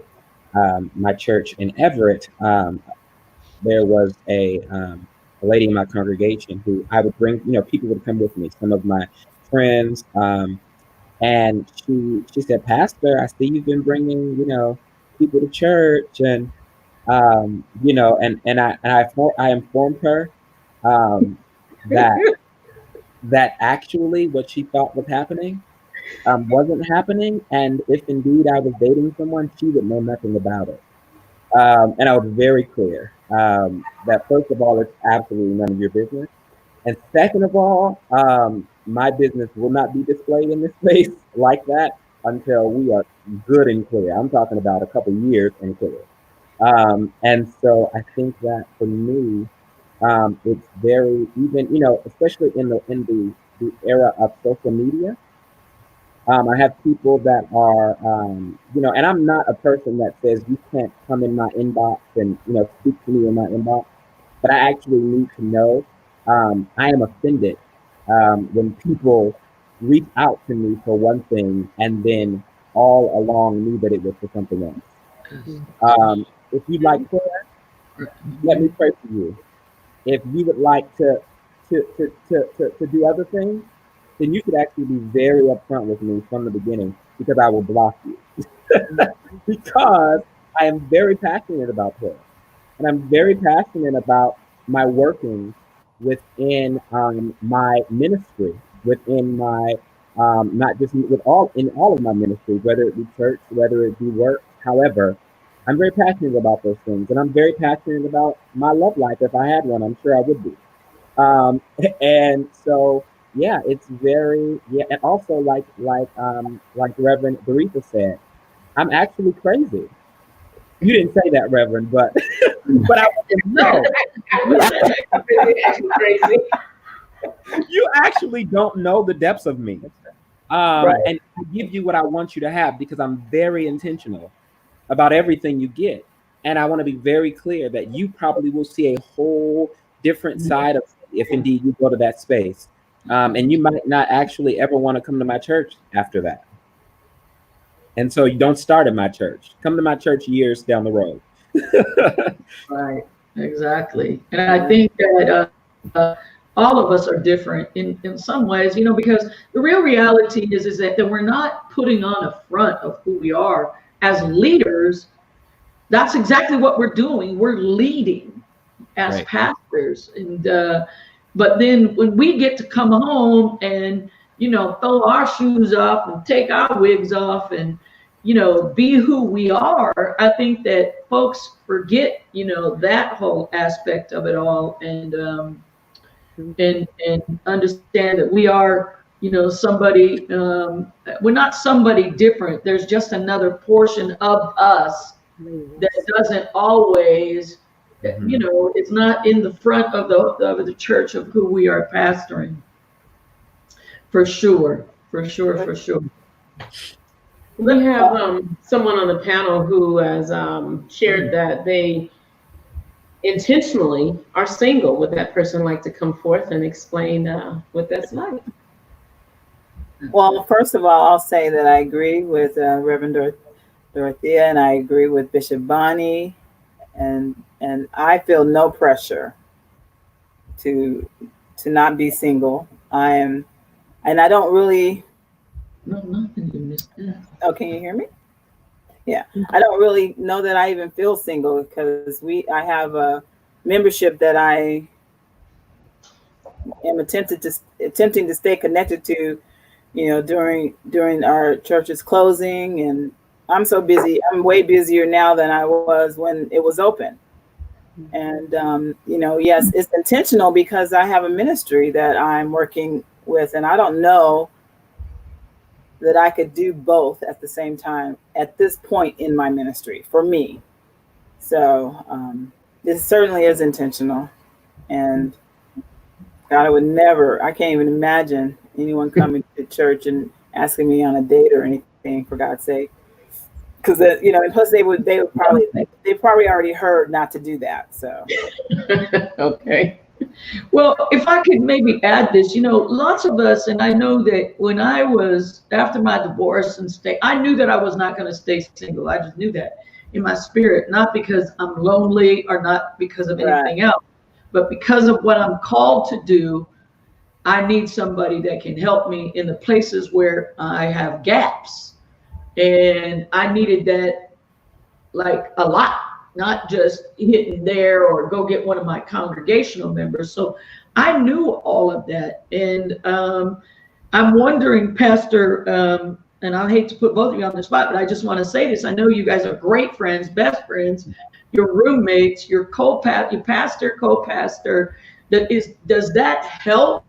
my church in Everett, there was a lady in my congregation who I would bring, people would come with me, some of my friends, and she said, Pastor, I see you've been bringing, people to church, and I informed her that actually what she thought was happening wasn't happening, and if indeed I was dating someone, she would know nothing about it. And I was very clear that first of all, it's absolutely none of your business, and second of all, my business will not be displayed in this space like that until we are good and clear. I'm talking about a couple years and clear. And so I think that for me, it's very, even, especially in the era of social media. I have people that are, and I'm not a person that says you can't come in my inbox and, speak to me in my inbox, but I actually need to know. I am offended when people reach out to me for one thing and then all along knew that it was for something else. If you'd like prayer, let me pray for you. If you would like to do other things, then you should actually be very upfront with me from the beginning, because I will block you. Because I am very passionate about prayer, and I'm very passionate about my working within my ministry, within my not just with all of my ministries, whether it be church, whether it be work, however. I'm very passionate about those things, and I'm very passionate about my love life. If I had one, I'm sure I would be. And so, yeah, it's very, and also like Reverend Doretha said, I'm actually crazy. You didn't say that, Reverend, but but I know. Crazy. You actually don't know the depths of me, Right. and I give you what I want you to have, because I'm very intentional about everything you get. And I want to be very clear that you probably will see a whole different side of me if indeed you go to that space. And you might not actually ever want to come to my church after that. And so you don't start at my church. Come to my church years down the road. Right, exactly. And I think that all of us are different in some ways, because the real reality is that we're not putting on a front of who we are as leaders. That's exactly what we're doing. We're leading as Right. pastors. And but then when we get to come home and, throw our shoes off and take our wigs off and, be who we are, I think that folks forget, that whole aspect of it all, and understand that we are, somebody, we're not somebody different. There's just another portion of us that doesn't always, it's not in the front of the church of who we are pastoring. For sure. We have someone on the panel who has shared that they intentionally are single. Would that person like to come forth and explain what that's like? Well, first of all, I'll say that I agree with Reverend Dorothea, and I agree with Bishop Bonnie, and I feel no pressure to not be single. And I don't really. No, nothing you missed. Oh, can you hear me? Yeah, I don't really know that I even feel single, because I have a membership that I am attempting to stay connected to, during our church's closing, and I'm so busy. I'm way busier now than I was when it was open. And yes, it's intentional, because I have a ministry that I'm working with, and I don't know that I could do both at the same time at this point in my ministry for me. So this certainly is intentional, and God, I can't even imagine anyone coming to church and asking me on a date or anything, for God's sake. Because and plus they probably already heard not to do that. So Okay. Well, if I could maybe add this, lots of us, and I know that when I was after my divorce I knew that I was not going to stay single. I just knew that in my spirit, not because I'm lonely or not because of anything else, but because of what I'm called to do. I need somebody that can help me in the places where I have gaps. And I needed that like a lot, not just hitting there or go get one of my congregational members. So I knew all of that. And I'm wondering, Pastor, and I hate to put both of you on the spot, but I just want to say this. I know you guys are great friends, best friends, your roommates, your pastor, co-pastor. Does that help?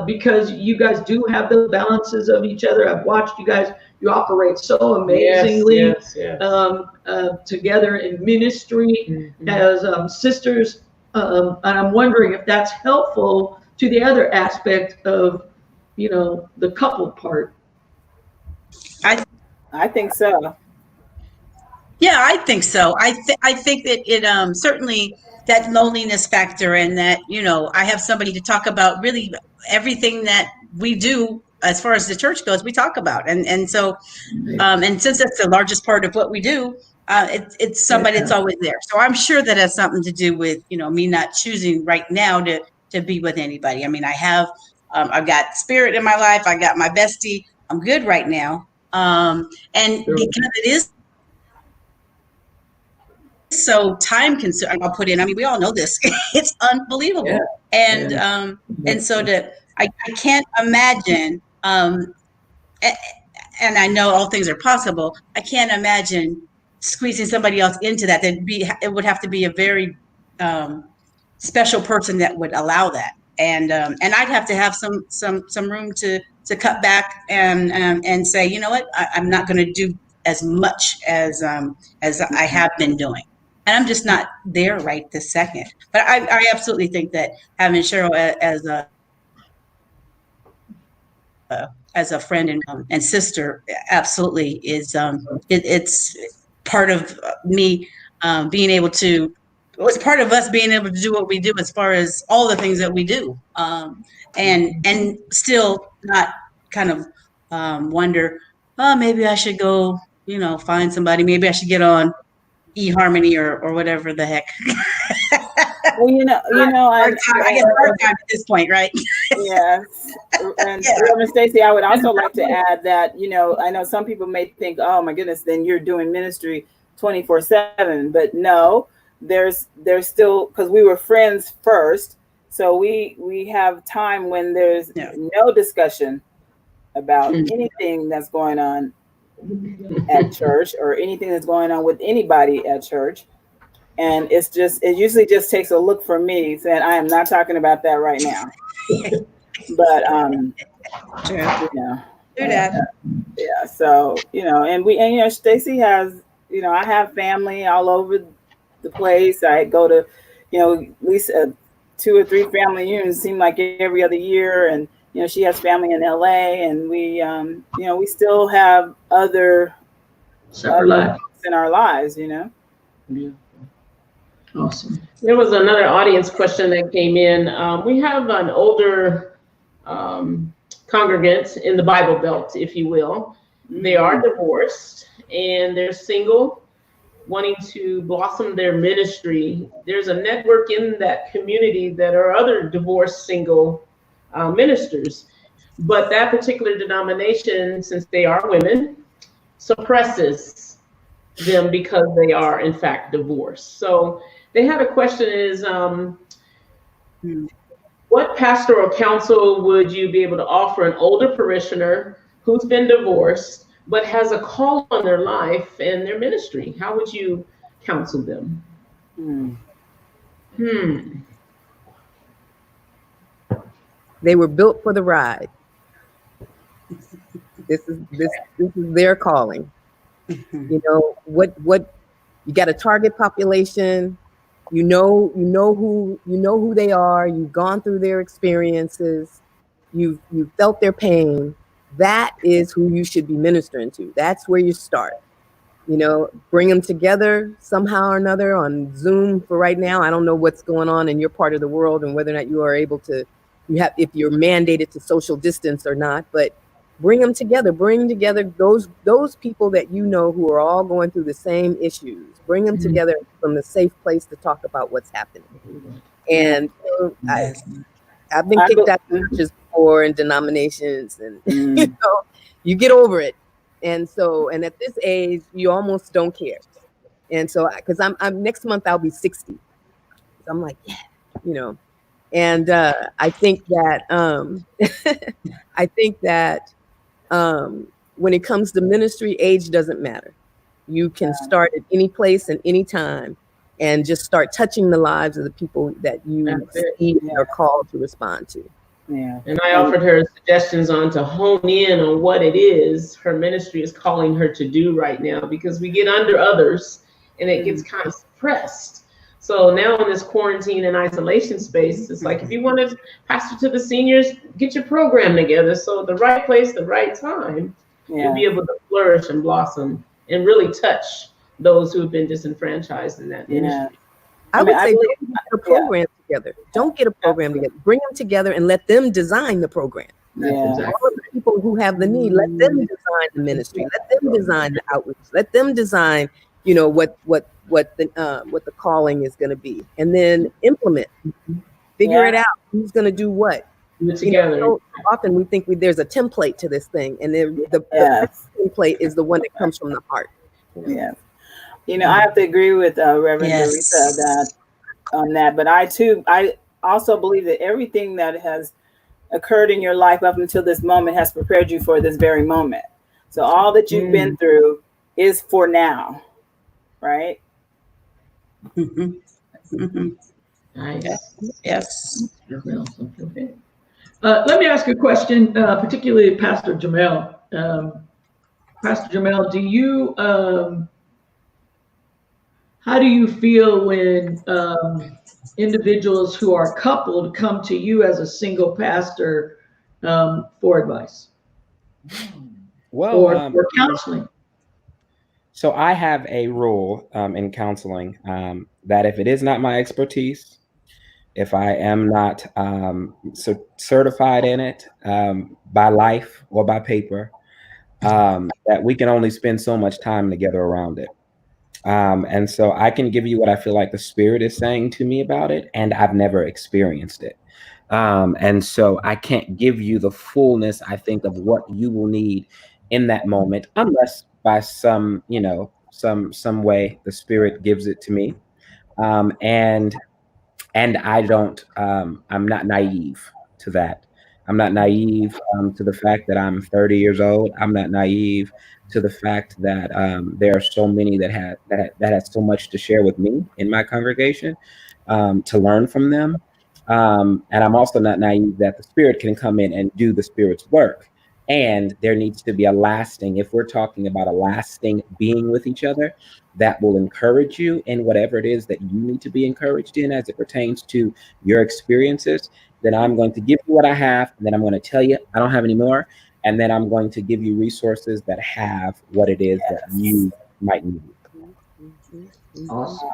Because you guys do have the balances of each other. I've watched you guys, you operate so amazingly together in ministry as sisters. And I'm wondering if that's helpful to the other aspect of, the couple part. I think so. Yeah, I think so. I think that it certainly that loneliness factor, and that I have somebody to talk about really everything that we do as far as the church goes. We talk about, and so and since that's the largest part of what we do, it's somebody that's always there. So I'm sure that has something to do with me not choosing right now to be with anybody. I mean, I've got Spirit in my life. I got my bestie. I'm good right now, and because it is so time consuming, I'll put in, I mean, we all know this, it's unbelievable. And so I can't imagine, and I know all things are possible, I can't imagine squeezing somebody else into that. It would have to be a very special person that would allow that. And I'd have to have some room to cut back and say, you know what, I'm not going to do as much as I have been doing. And I'm just not there right this second. But I absolutely think that having Cheryl as a friend and sister absolutely is it's part of me being able to. It's part of us being able to do what we do as far as all the things that we do, and still not kind of wonder, oh, maybe I should go, find somebody. Maybe I should get on eHarmony or whatever the heck. Well, I guess our time at this point, right? Yes. And Reverend Stacy, I would also like to add that, I know some people may think, oh my goodness, then you're doing ministry 24/7, but no, there's still, because we were friends first, so we have time when there's no discussion about anything that's going on at church or anything that's going on with anybody at church. And it usually just takes a look from me saying, I am not talking about that right now. But so and Stacy has, I have family all over the place. I go to at least 2 or 3 family reunions, seem like every other year, and she has family in LA, and we still have other lives in our lives, Yeah. Awesome. There was another audience question that came in. We have an older congregants in the Bible Belt, if you will. They are divorced and they're single, wanting to blossom their ministry. There's a network in that community that are other divorced single ministers, but that particular denomination, since they are women, suppresses them because they are in fact divorced. So they had a question is, what pastoral counsel would you be able to offer an older parishioner who's been divorced but has a call on their life and their ministry? How would you counsel them? They were built for the ride. This is their calling. What you got a target population. You know who they are. You've gone through their experiences. You've felt their pain. That is who you should be ministering to. That's where you start. bring them together somehow or another on Zoom for right now. I don't know what's going on in your part of the world and whether or not you are able to, if you're mandated to social distance or not, but bring them together. Bring together those people that who are all going through the same issues. Bring them together from a safe place to talk about what's happening. And I've been kicked out of churches before and denominations, and you get over it. And at this age, you almost don't care. And so, because I'm next month I'll be 60. So I'm like, and I think that when it comes to ministry, age doesn't matter. You can start at any place and any time, and just start touching the lives of the people that you see are called to respond to. Yeah. And I offered her suggestions on to hone in on what it is her ministry is calling her to do right now, because we get under others and it gets kind of suppressed. So now in this quarantine and isolation space, it's like, if you want to pastor to the seniors, get your program together. So the right place, the right time, you'll be able to flourish and blossom and really touch those who have been disenfranchised in that ministry. I would say don't get a program together. Don't get a program together. Bring them together and let them design the program. All of the people who have the need, let them design the ministry. Let them design the outreach. Let them design, what the calling is going to be, and then implement. Figure it out. Who's going to do what? Together. So often we think there's a template to this thing, and then the template is the one that comes from the heart. Yes. I have to agree with Reverend Doretha on that. But I also believe that everything that has occurred in your life up until this moment has prepared you for this very moment. So all that you've been through is for now, right? Nice. Yes. Let me ask a question, particularly Pastor Jamel. Pastor Jamel, do you? How do you feel when individuals who are coupled come to you as a single pastor for advice? Or counseling? So I have a rule in counseling that if it is not my expertise, if I am not certified in it by life or by paper, that we can only spend so much time together around it. And so I can give you what I feel like the Spirit is saying to me about it, and I've never experienced it. And so I can't give you the fullness, I think, of what you will need in that moment, unless by some way the Spirit gives it to me. And I don't, I'm not naive to that. I'm not naive to the fact that I'm 30 years old. I'm not naive to the fact that there are so many that have so much to share with me in my congregation, to learn from them. And I'm also not naive that the Spirit can come in and do the Spirit's work. And there needs to be a lasting, if we're talking about a lasting being with each other, that will encourage you in whatever it is that you need to be encouraged in as it pertains to your experiences, then I'm going to give you what I have, and then I'm going to tell you I don't have any more, and then I'm going to give you resources that have what it is that you might need. Awesome.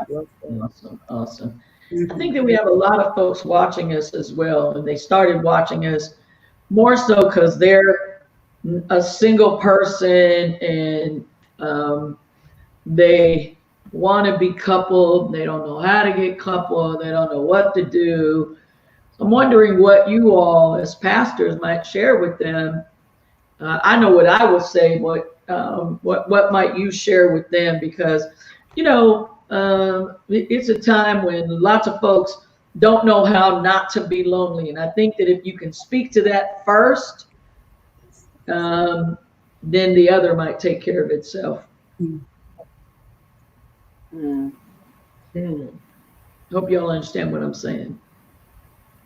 I think that we have a lot of folks watching us as well, and they started watching us more so because they're a single person and they want to be coupled. They don't know how to get coupled. They don't know what to do. I'm wondering what you all as pastors might share with them. I know what I would say. What might you share with them? Because it's a time when lots of folks don't know how not to be lonely, and I think that if you can speak to that first, then the other might take care of itself. Hope you all understand what I'm saying.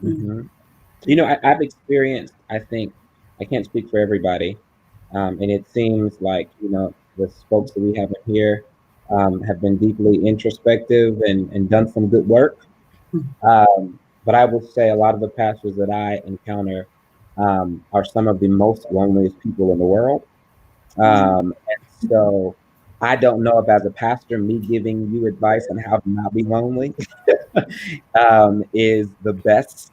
I've experienced, I think, I can't speak for everybody, and it seems like, the folks that we have in here have been deeply introspective and done some good work. But I will say a lot of the pastors that I encounter are some of the most loneliest people in the world. And so I don't know if as a pastor, me giving you advice on how to not be lonely is the best,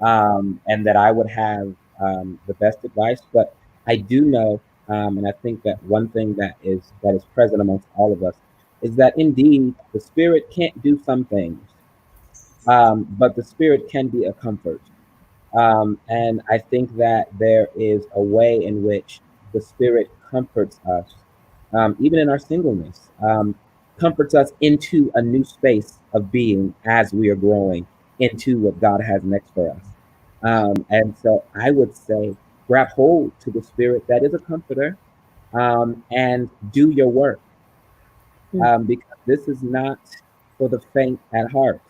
and that I would have the best advice. But I do know, and I think that one thing that is present amongst all of us is that indeed the Spirit can't do some things, but the Spirit can be a comfort. And I think that there is a way in which the Spirit comforts us, even in our singleness, comforts us into a new space of being as we are growing into what God has next for us. And so I would say, grab hold to the Spirit that is a comforter, and do your work, because this is not for the faint at heart.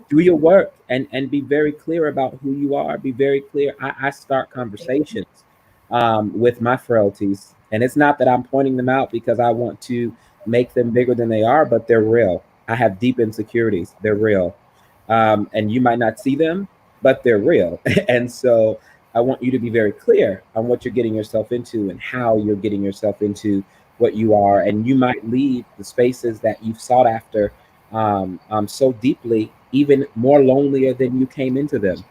Do your work and be very clear about who you are. Be very clear. I start conversations with my frailties, and it's not that I'm pointing them out because I want to make them bigger than they are, but they're real. I have deep insecurities. They're real, and you might not see them, but they're real. And so I want you to be very clear on what you're getting yourself into and how you're getting yourself into what you are. And you might leave the spaces that you've sought after so deeply, even more lonelier than you came into them.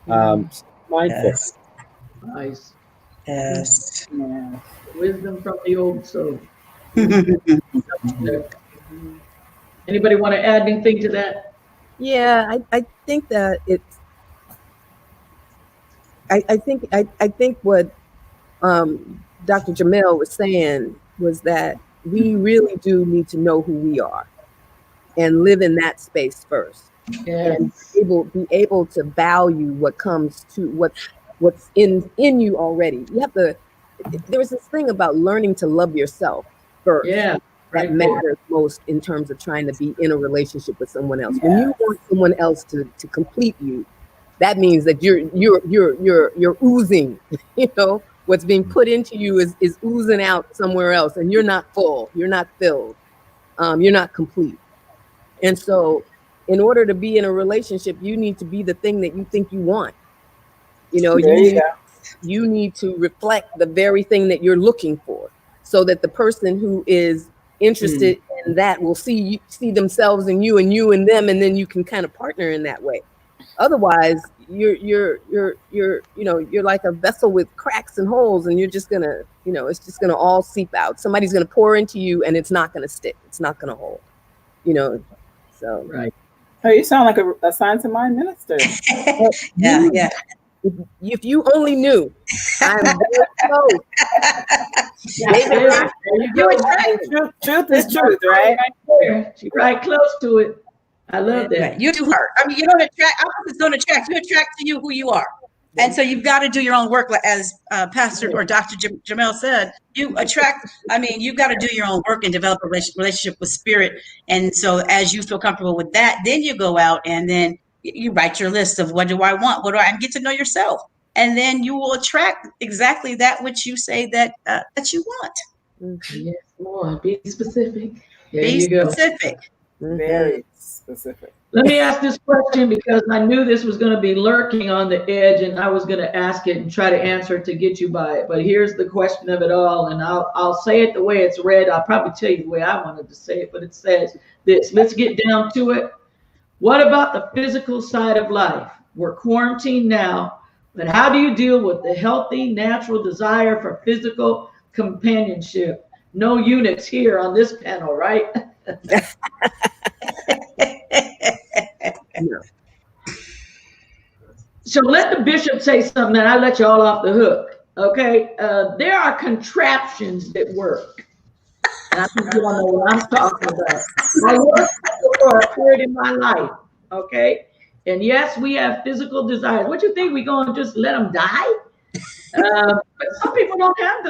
Mindful. Yes. Nice. Yes. Yeah. Wisdom from the old soul. Anybody want to add anything to that? Yeah, I think that it's. I think what Dr. Jamel was saying was that we really do need to know who we are and live in that space first, and be able to value what comes to what's in you already. You have to. There's this thing about learning to love yourself first. Yeah. That matters most in terms of trying to be in a relationship with someone else. When you want someone else to complete you, that means that you're oozing. You know, what's being put into you is oozing out somewhere else, and you're not full, you're not filled, you're not complete. And so, in order to be in a relationship, you need to be the thing that you think you want. You know, you need to reflect the very thing that you're looking for, so that the person who is interested in that will see themselves in you and you in them, and then you can kind of partner in that way. Otherwise, you're like a vessel with cracks and holes, and you're just gonna, it's just gonna all seep out. Somebody's gonna pour into you, and it's not gonna stick. It's not gonna hold. So right. Oh, you sound like a Signs of Mind minister. Yeah. If you only knew, I'm very close. Truth is truth, right? She's right close to it. I love that. Right. You do her. I mean, you don't attract. Opposites don't attract. You attract to you who you are, and so you've got to do your own work, as Pastor or Dr. Jamel said. You attract. I mean, you've got to do your own work and develop a relationship with Spirit. And so, as you feel comfortable with that, then you go out and then you write your list of what do I want, and get to know yourself, and then you will attract exactly that which you say that you want. Yes, more. Be specific. Be specific. Very specific. Let me ask this question, because I knew this was going to be lurking on the edge, and I was going to ask it and try to answer it to get you by it. But here's the question of it all, and I'll say it the way it's read. I'll probably tell you the way I wanted to say it, but it says this. Let's get down to it. What about the physical side of life? We're quarantined now, but how do you deal with the healthy, natural desire for physical companionship? No eunuchs here on this panel, right? So let the bishop say something, and I'll let you all off the hook. Okay, there are contraptions that work, and I think you all know what I'm talking about. I work for a period in my life. Okay, and yes, we have physical desires. What you think, we gonna just let them die? But some people don't have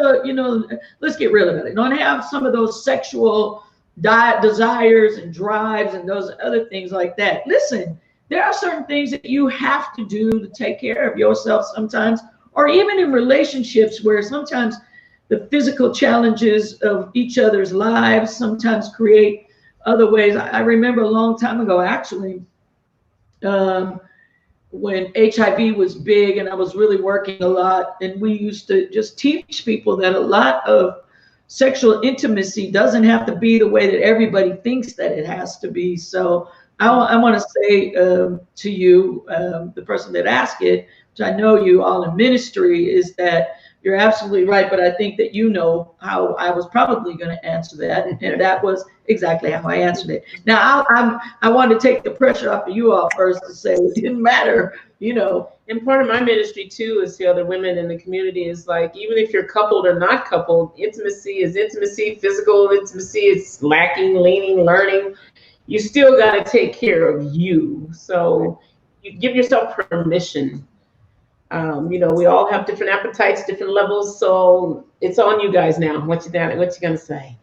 let's get real about it. Don't have some of those sexual desires and drives and those other things like that. Listen, there are certain things that you have to do to take care of yourself sometimes, or even in relationships where sometimes the physical challenges of each other's lives sometimes create other ways. I remember a long time ago, actually, when HIV was big and I was really working a lot, and we used to just teach people that a lot of sexual intimacy doesn't have to be the way that everybody thinks that it has to be. So I want to say to you, the person that asked it, which I know you all in ministry, is that you're absolutely right. But I think that you know how I was probably going to answer that, and that was exactly how I answered it. Now I want to take the pressure off of you all first to say it didn't matter, you know. And part of my ministry too is the other women in the community is like, even if you're coupled or not coupled, intimacy is intimacy, physical intimacy is lacking, leaning, learning. You still got to take care of you. So you give yourself permission. You know, we all have different appetites, different levels. So it's on you guys now. What you gonna say?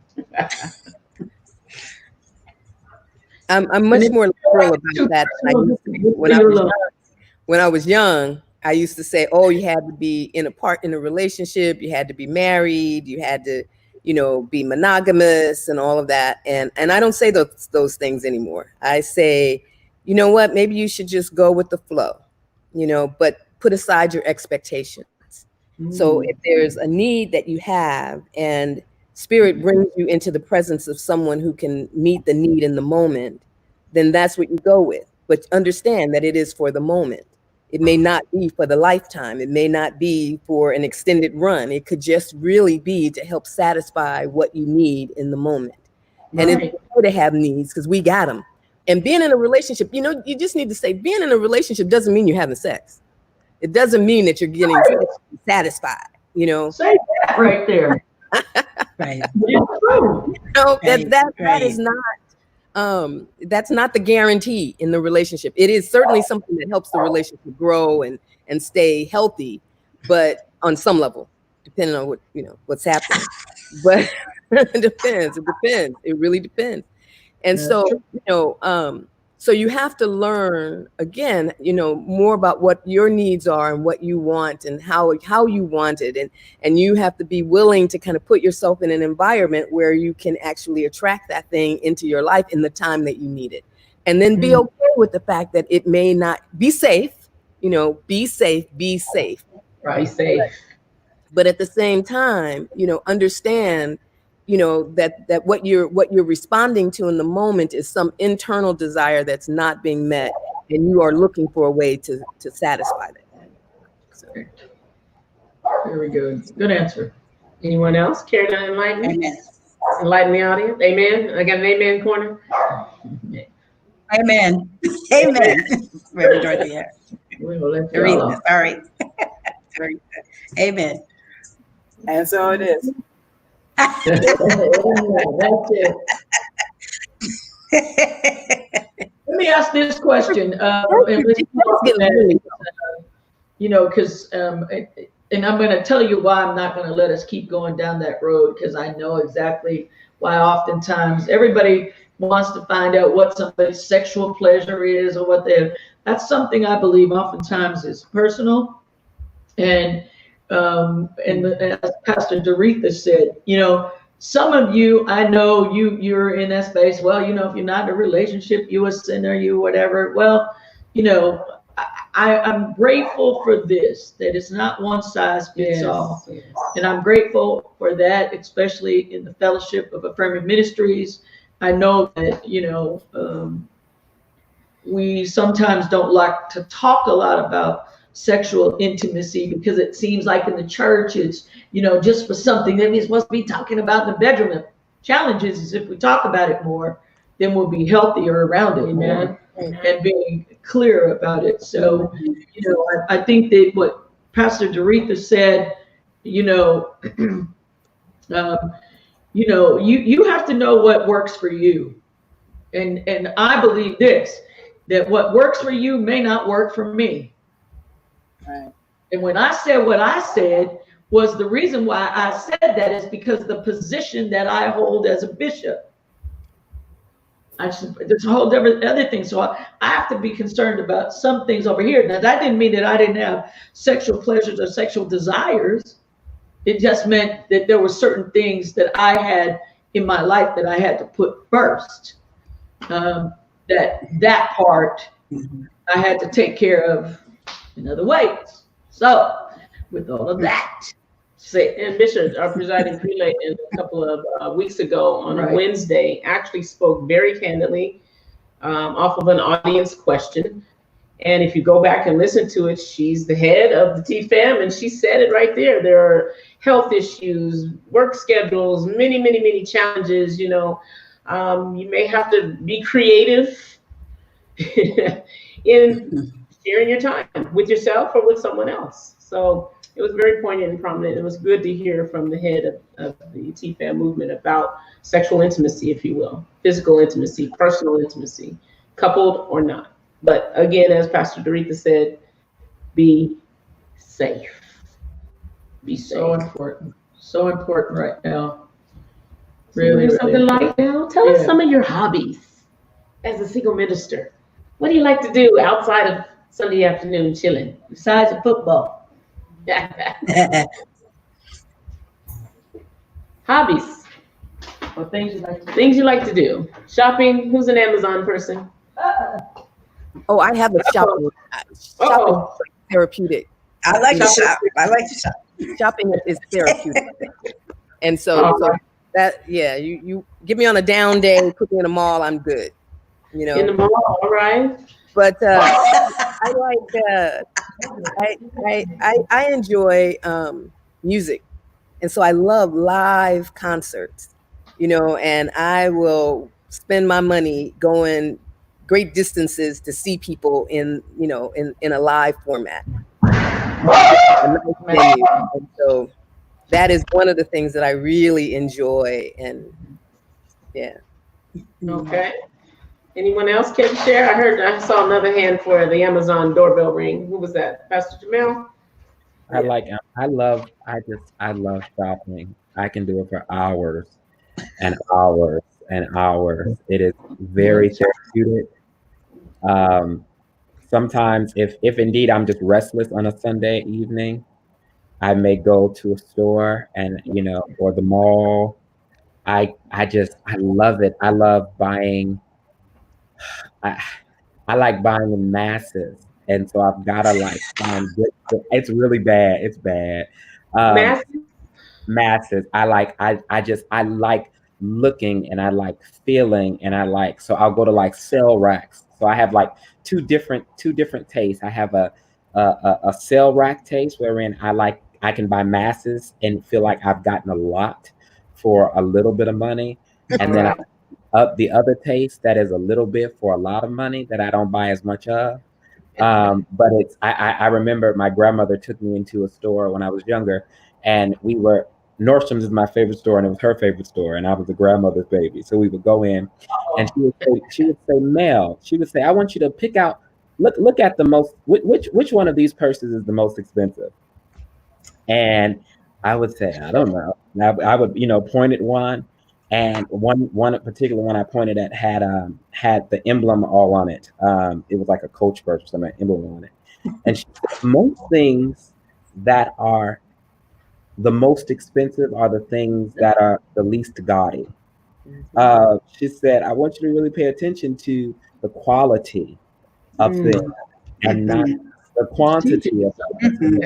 I'm much more liberal about that than I used to be. When I was young, I used to say, oh, you had to be in a relationship, you had to be married, you had to, you know, be monogamous and all of that. And I don't say those things anymore. I say, you know what, maybe you should just go with the flow, you know, but put aside your expectations. So if there's a need that you have and Spirit brings you into the presence of someone who can meet the need in the moment, then that's what you go with. But understand that it is for the moment. It may not be for the lifetime. It may not be for an extended run. It could just really be to help satisfy what you need in the moment. Right. And it's okay to have needs because we got them. And being in a relationship, you know, you just need to say being in a relationship doesn't mean you're having sex. It doesn't mean that you're getting satisfied, you know. Say that right there. Right. You know, that is not that's not the guarantee in the relationship. It is certainly something that helps the relationship grow and stay healthy, but on some level, depending on what, you know, what's happening. But it depends. It really depends. And so, you know, so you have to learn again, you know, more about what your needs are and what you want and how you want it. And you have to be willing to kind of put yourself in an environment where you can actually attract that thing into your life in the time that you need it. And then be okay with the fact that it may not be safe, you know, be safe. Right. Be safe. But at the same time, you know, understand, you know, that what you're responding to in the moment is some internal desire that's not being met, and you are looking for a way to satisfy that. So. Very good. Good answer. Anyone else care to enlighten? Amen. Enlighten the audience. Amen. I got an amen corner. Amen. Amen. Reverend Dorothy. Sorry. Amen. And so it is. That's it. Let me ask this question. You know, because, and I'm going to tell you why I'm not going to let us keep going down that road, because I know exactly why oftentimes everybody wants to find out what somebody's sexual pleasure is or what that's something I believe oftentimes is personal. And as Pastor Doretha said, you know, some of you, I know you're in that space. Well, you know, if you're not in a relationship, you a sinner, you whatever. Well, you know, I'm grateful for this, that it's not one size fits all. Yes. And I'm grateful for that, especially in the fellowship of Affirming Ministries. I know that, you know, we sometimes don't like to talk a lot about sexual intimacy because it seems like in the church it's, you know, just for something that we're supposed to be talking about in the bedroom. The challenge is if we talk about it more, then we'll be healthier around it, man, and being clear about it. So, you know, I think that what Pastor Doretha said, you know, you know, you have to know what works for you, and I believe this, that what works for you may not work for me. Right. And when I said what I said, was the reason why I said that is because the position that I hold as a bishop. There's a whole different other thing. So I have to be concerned about some things over here. Now, that didn't mean that I didn't have sexual pleasures or sexual desires. It just meant that there were certain things that I had in my life that I had to put first. That part I had to take care of in other ways. So with all of that And Bishop, our presiding prelate, a couple of weeks ago on a Wednesday, actually spoke very candidly off of an audience question. And if you go back and listen to it, she's the head of the TFAM, and she said it right there. There are health issues, work schedules, many challenges. You know, you may have to be creative in sharing your time with yourself or with someone else. So it was very poignant and prominent. It was good to hear from the head of the TFAM movement about sexual intimacy, if you will, physical intimacy, personal intimacy, coupled or not. But again, as Pastor Doretha said, be safe. Be safe. So important. So important right now. Really, something like now. Tell us some of your hobbies as a single minister. What do you like to do outside of Sunday afternoon chilling besides the football? Hobbies. Or things you like to do. Things you like to do. Shopping. Who's an Amazon person? Oh, I have a shopping. Shopping is therapeutic. I like to shop. I like to shop. Shopping is therapeutic. And so that, you get me on a down day, put me in a mall, I'm good. You know, in the mall, all right. But I enjoy music, and so I love live concerts. You know, and I will spend my money going great distances to see people in a live format. And so that is one of the things that I really enjoy, and Okay. Anyone else can share? I saw another hand for the Amazon doorbell ring. Who was that? Pastor Jamel? I love shopping. I can do it for hours and hours and hours. It is very therapeutic. Sometimes if indeed I'm just restless on a Sunday evening, I may go to a store and, or the mall. I love it. I love buying. I like buying in masses, and so I've gotta find good. It's really bad. It's bad. Masses. I like looking, and I like feeling, and so I'll go to sale racks. So I have two different tastes. I have a sale rack taste wherein I can buy masses and feel like I've gotten a lot for a little bit of money, and then up the other taste that is a little bit for a lot of money that I don't buy as much of. But I remember my grandmother took me into a store when I was younger, and Nordstrom's is my favorite store, and it was her favorite store, and I was the grandmother's baby. So we would go in, and she would say, Mel, she would say, I want you to pick out, look at the most, which one of these purses is the most expensive? And I would say, I don't know. I would, point at one, and one particular one I pointed at had the emblem all on it. It was like a Coach purse or something, emblem on it. And she said, most things that are the most expensive are the things that are the least gaudy. She said, I want you to really pay attention to the quality of things and not the quantity of things.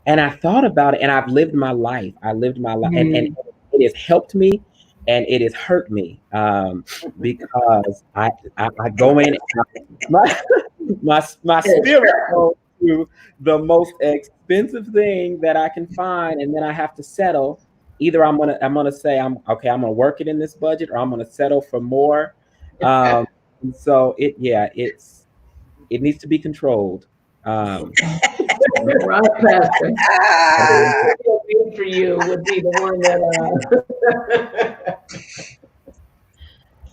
And I thought about it, and I've lived my life. And it has helped me, and it has hurt me because I go in, and my spirit goes to the most expensive thing that I can find, and then I have to settle. Either I'm gonna say I'm gonna work it in this budget, or I'm gonna settle for more. And so it needs to be controlled. Right, Pastor. For you would be the one that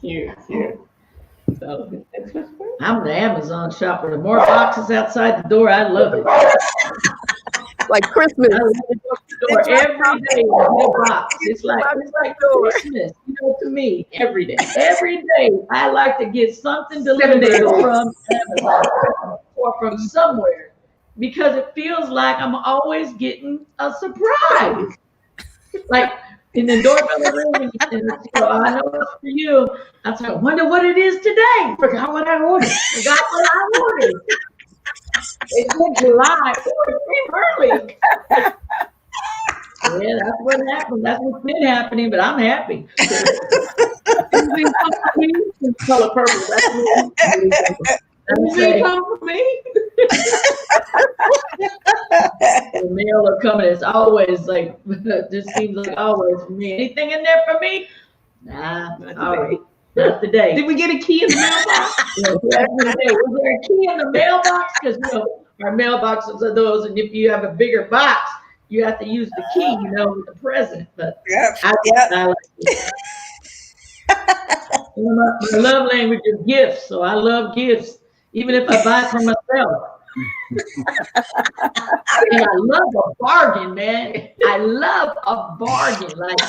cute. So, I'm the Amazon shopper. The more boxes outside the door, I love it. Like Christmas. I love the door every day. A box. It's like Christmas, to me. Every day. Every day, I like to get something delivered from Amazon or from somewhere, because it feels like I'm always getting a surprise. Like in the doorbell ring, I know it's for you. I say, I wonder what it is today. Forgot what I ordered. It's in July. It came early. Yeah, that's what happened. That's what's been happening, but I'm happy. Color purple. That's me. Anything come for me? The mail are coming. It's always like, this seems like always for me. Anything in there for me? Nah, all right. Not today. Did we get a key in the mailbox? Every day. Was there a key in the mailbox? Because our mailboxes are those, and if you have a bigger box, you have to use the key, with the present. But I like it. My love language is gifts, so I love gifts, even if I buy it for myself. And I love a bargain, man. I love a bargain. Like,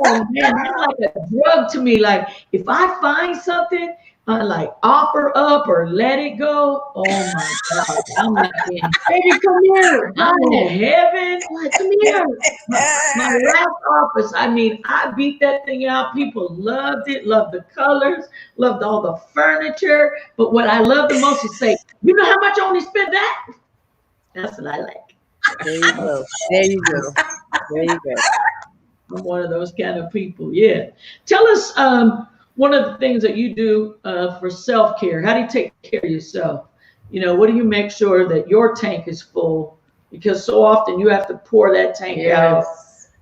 oh man, that's like a drug to me. Like, if I find something, I like offer up or let it go. Oh my God, I'm like, baby, come here. I'm in heaven. Like, come here. My last office, I beat that thing out. People loved it, loved the colors, loved all the furniture. But what I love the most is say, you know how much I only spent that? That's what I like. There you go. There you go. There you go. I'm one of those kind of people. Yeah. Tell us one of the things that you do for self-care. How do you take care of yourself? What do you make sure that your tank is full? Because so often you have to pour that tank out.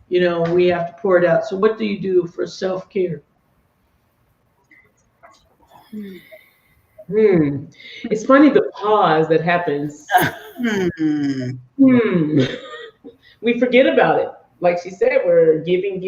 We have to pour it out. So what do you do for self-care? It's funny the pause that happens. We forget about it. Like she said, we're giving,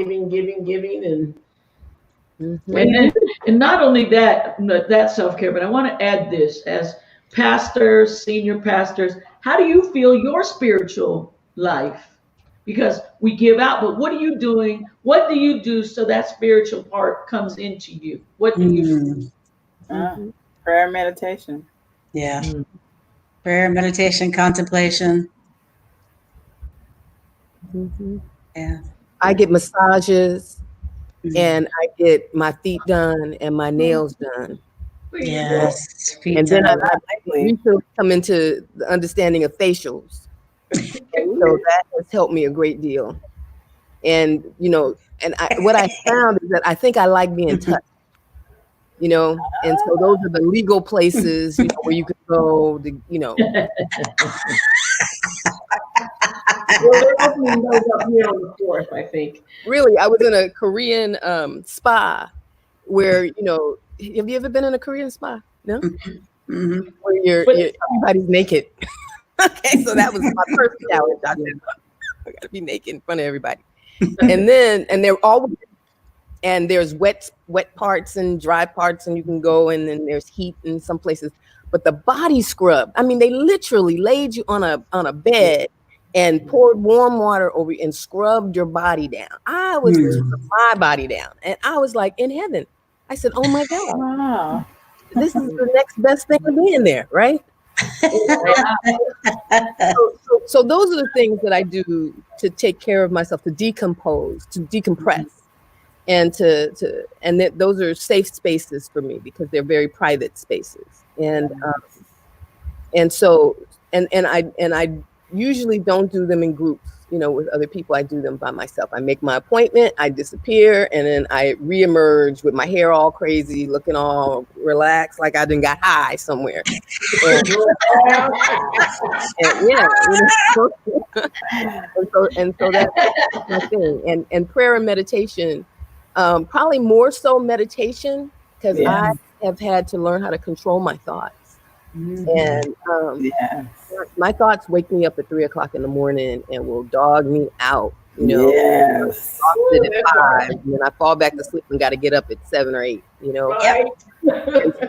and not only that self-care, but I want to add this: as pastors, senior pastors, how do you feel your spiritual life? Because we give out, but what are you doing? What do you do so that spiritual part comes into you? What do you do? Prayer, meditation. Yeah. Prayer, meditation, contemplation. Yeah. I get massages and I get my feet done and my nails done. Yes. And then I recently come into the understanding of facials. And so that has helped me a great deal. And, what I found is that I think I like being touched. And so those are the legal places where you can go to, Well, they're opening those up here on the 4th, I think. Really, I was in a Korean spa where, have you ever been in a Korean spa? No? Mm-hmm. Where everybody's naked. Okay, so that was my first challenge. I said, I gotta be naked in front of everybody. And they're all, and there's wet parts and dry parts, and you can go, and then there's heat in some places. But the body scrub, they literally laid you on a bed and poured warm water over you and scrubbed your body down. I was my body down, and I was like in heaven. I said, "Oh my God, Wow. this is the next best thing to being there, right?" So those are the things that I do to take care of myself, to decompose, to decompress, and those are safe spaces for me because they're very private spaces, and I usually don't do them in groups, with other people. I do them by myself. I make my appointment, I disappear, and then I reemerge with my hair all crazy, looking all relaxed, like I done got high somewhere. And so that's my thing. And prayer and meditation, probably more so meditation, because I have had to learn how to control my thoughts. And my thoughts wake me up at 3:00 in the morning and will dog me out. Exhausted at 5, and then I fall back to sleep and got to get up at 7 or 8. Yep.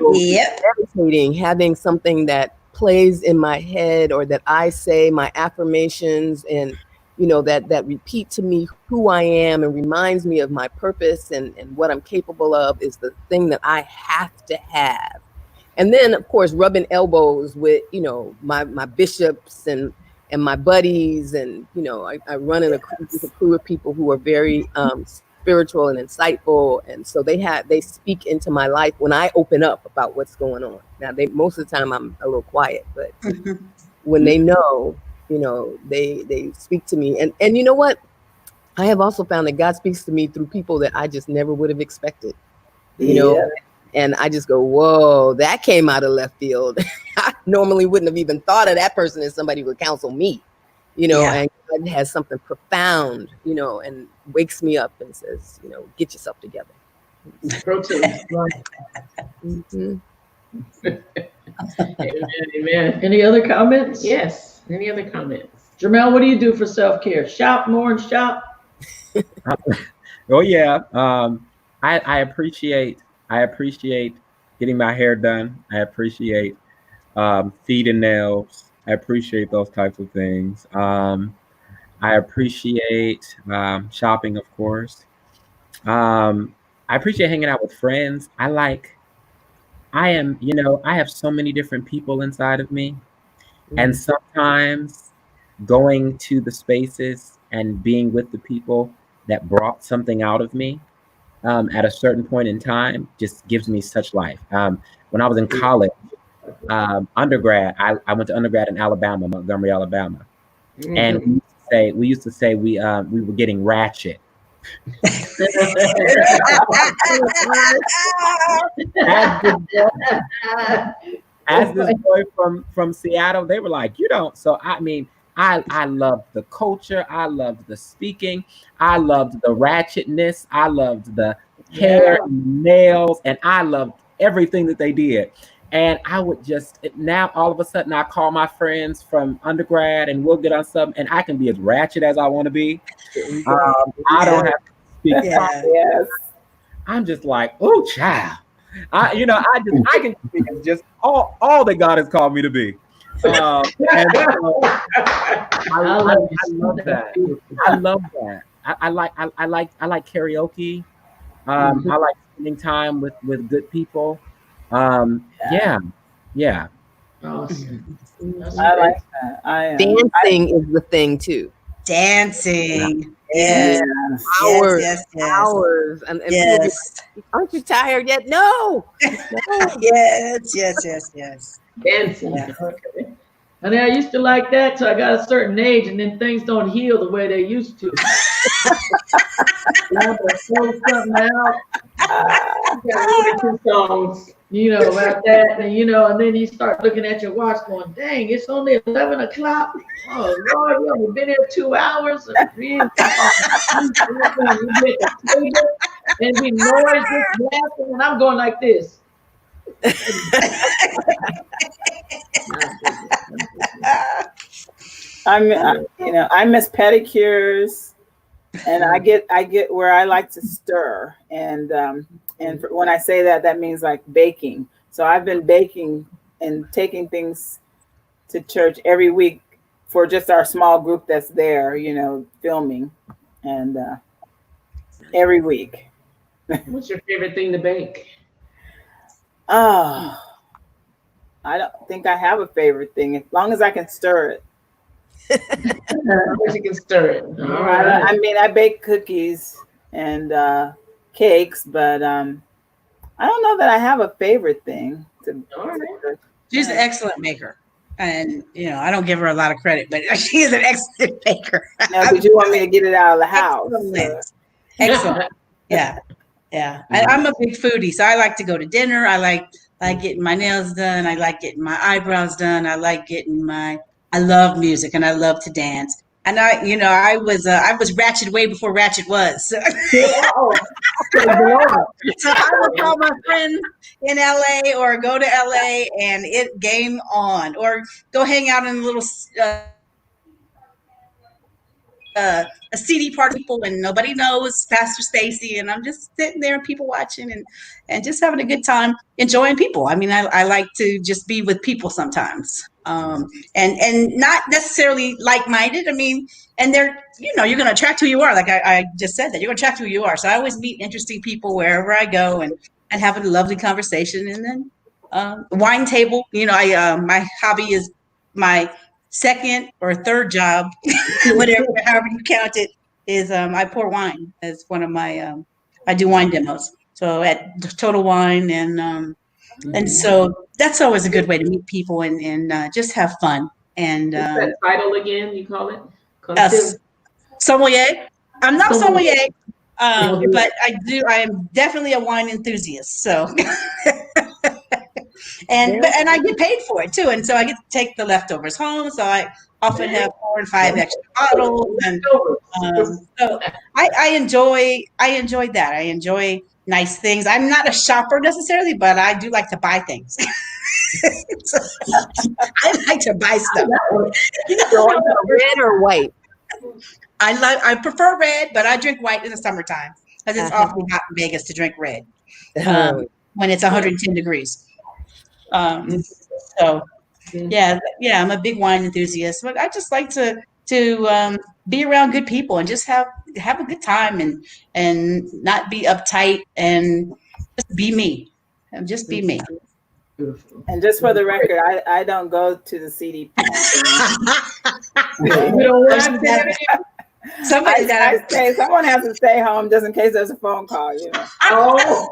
So meditating, having something that plays in my head, or that I say my affirmations, and that repeat to me who I am and reminds me of my purpose and what I'm capable of, is the thing that I have to have. And then, of course, rubbing elbows with, my bishops and my buddies. And, I run in a crew of people who are very spiritual and insightful. And so they speak into my life when I open up about what's going on. Now, most of the time I'm a little quiet, but when they know, they speak to me. And you know what? I have also found that God speaks to me through people that I just never would have expected, you know, and I just go, whoa, that came out of left field. I normally wouldn't have even thought of that person as somebody who would counsel me, you know, and God has something profound, you know, and wakes me up and says, you know, get yourself together. Protein. Amen, amen. Any other comments? Yes. Any other comments? Jermel, what do you do for self-care? Shop more and shop? Oh yeah. I appreciate getting my hair done. I appreciate feet and nails. I appreciate those types of things. I appreciate shopping, of course. I appreciate hanging out with friends. I have so many different people inside of me. And sometimes going to the spaces and being with the people that brought something out of me at a certain point in time just gives me such life. When I was in college, undergrad, I went to undergrad in Alabama, Montgomery, Alabama. And we used to say we were getting ratchet. As this boy from Seattle, they were like, you don't. So I mean, I loved the culture. I loved the speaking. I loved the ratchetness. I loved the hair, nails, and I loved everything that they did. And I would just, now all of a sudden I call my friends from undergrad and we'll get on something and I can be as ratchet as I want to be. I don't have to speak. Yes. I'm just like, oh, child. I can be just all that God has called me to be. And I love that. I love that. I like karaoke. I like spending time with good people. Yeah. Awesome. I like that. Dancing is the thing too. Dancing. Yes. Hours. And Yes. aren't you tired yet? No. Yes. Dancing. Yeah. Okay. And I used to like that till I got a certain age, and then things don't heal the way they used to. You have to throw something out. Two songs. You know about that, and and then you start looking at your watch, going, "Dang, it's only 11 o'clock." Oh Lord, we only been here 2 hours, and we and we noise just laughing, and I'm going like this. I miss pedicures, and I get where I like to stir, and when I say that, that means like baking. So I've been baking and taking things to church every week for just our small group that's there, filming, and every week. What's your favorite thing to bake? Oh, I don't think I have a favorite thing, as long as I can stir it. As long as you can stir it. All right. I mean, I bake cookies and cakes, but I don't know that I have a favorite thing. She's an excellent baker. And, I don't give her a lot of credit, but she is an excellent baker. Now, did you want me to get it out of the house? Excellent. Yeah. I'm a big foodie, so I like to go to dinner. I like getting my nails done. I like getting my eyebrows done. I love music and I love to dance. And I was ratchet way before ratchet was. So I would call my friend in LA or go to LA and it game on, or go hang out in a little a CD party people and nobody knows Pastor Stacy, and I'm just sitting there and people watching and just having a good time, enjoying people. I mean, I like to just be with people sometimes, and not necessarily like-minded. I mean, and they're, you're going to attract who you are. Like I just said that you're going to attract who you are. So I always meet interesting people wherever I go and have a lovely conversation. And then wine table, my hobby is my second or third job, however you count it, is I pour wine as one of my I do wine demos. So at Total Wine, and so that's always a good way to meet people and just have fun. And what's that title again? You call it sommelier. I'm not sommelier, You'll do but I am definitely a wine enthusiast. So, and I get paid for it too, and so I get to take the leftovers home. So I often have 4 and 5 extra bottles, and so I enjoy that. I enjoy nice things. I'm not a shopper necessarily, but I do like to buy things. So, I like to buy stuff. Red or white? I prefer red, but I drink white in the summertime because it's awfully hot in Vegas to drink red when it's 110 degrees. So yeah, I'm a big wine enthusiast, but I just like to be around good people and just have a good time and not be uptight and just be me. And just be me. Beautiful. And just for the record, I don't go to the CDP. Someone has to stay home just in case there's a phone call, you know. Oh.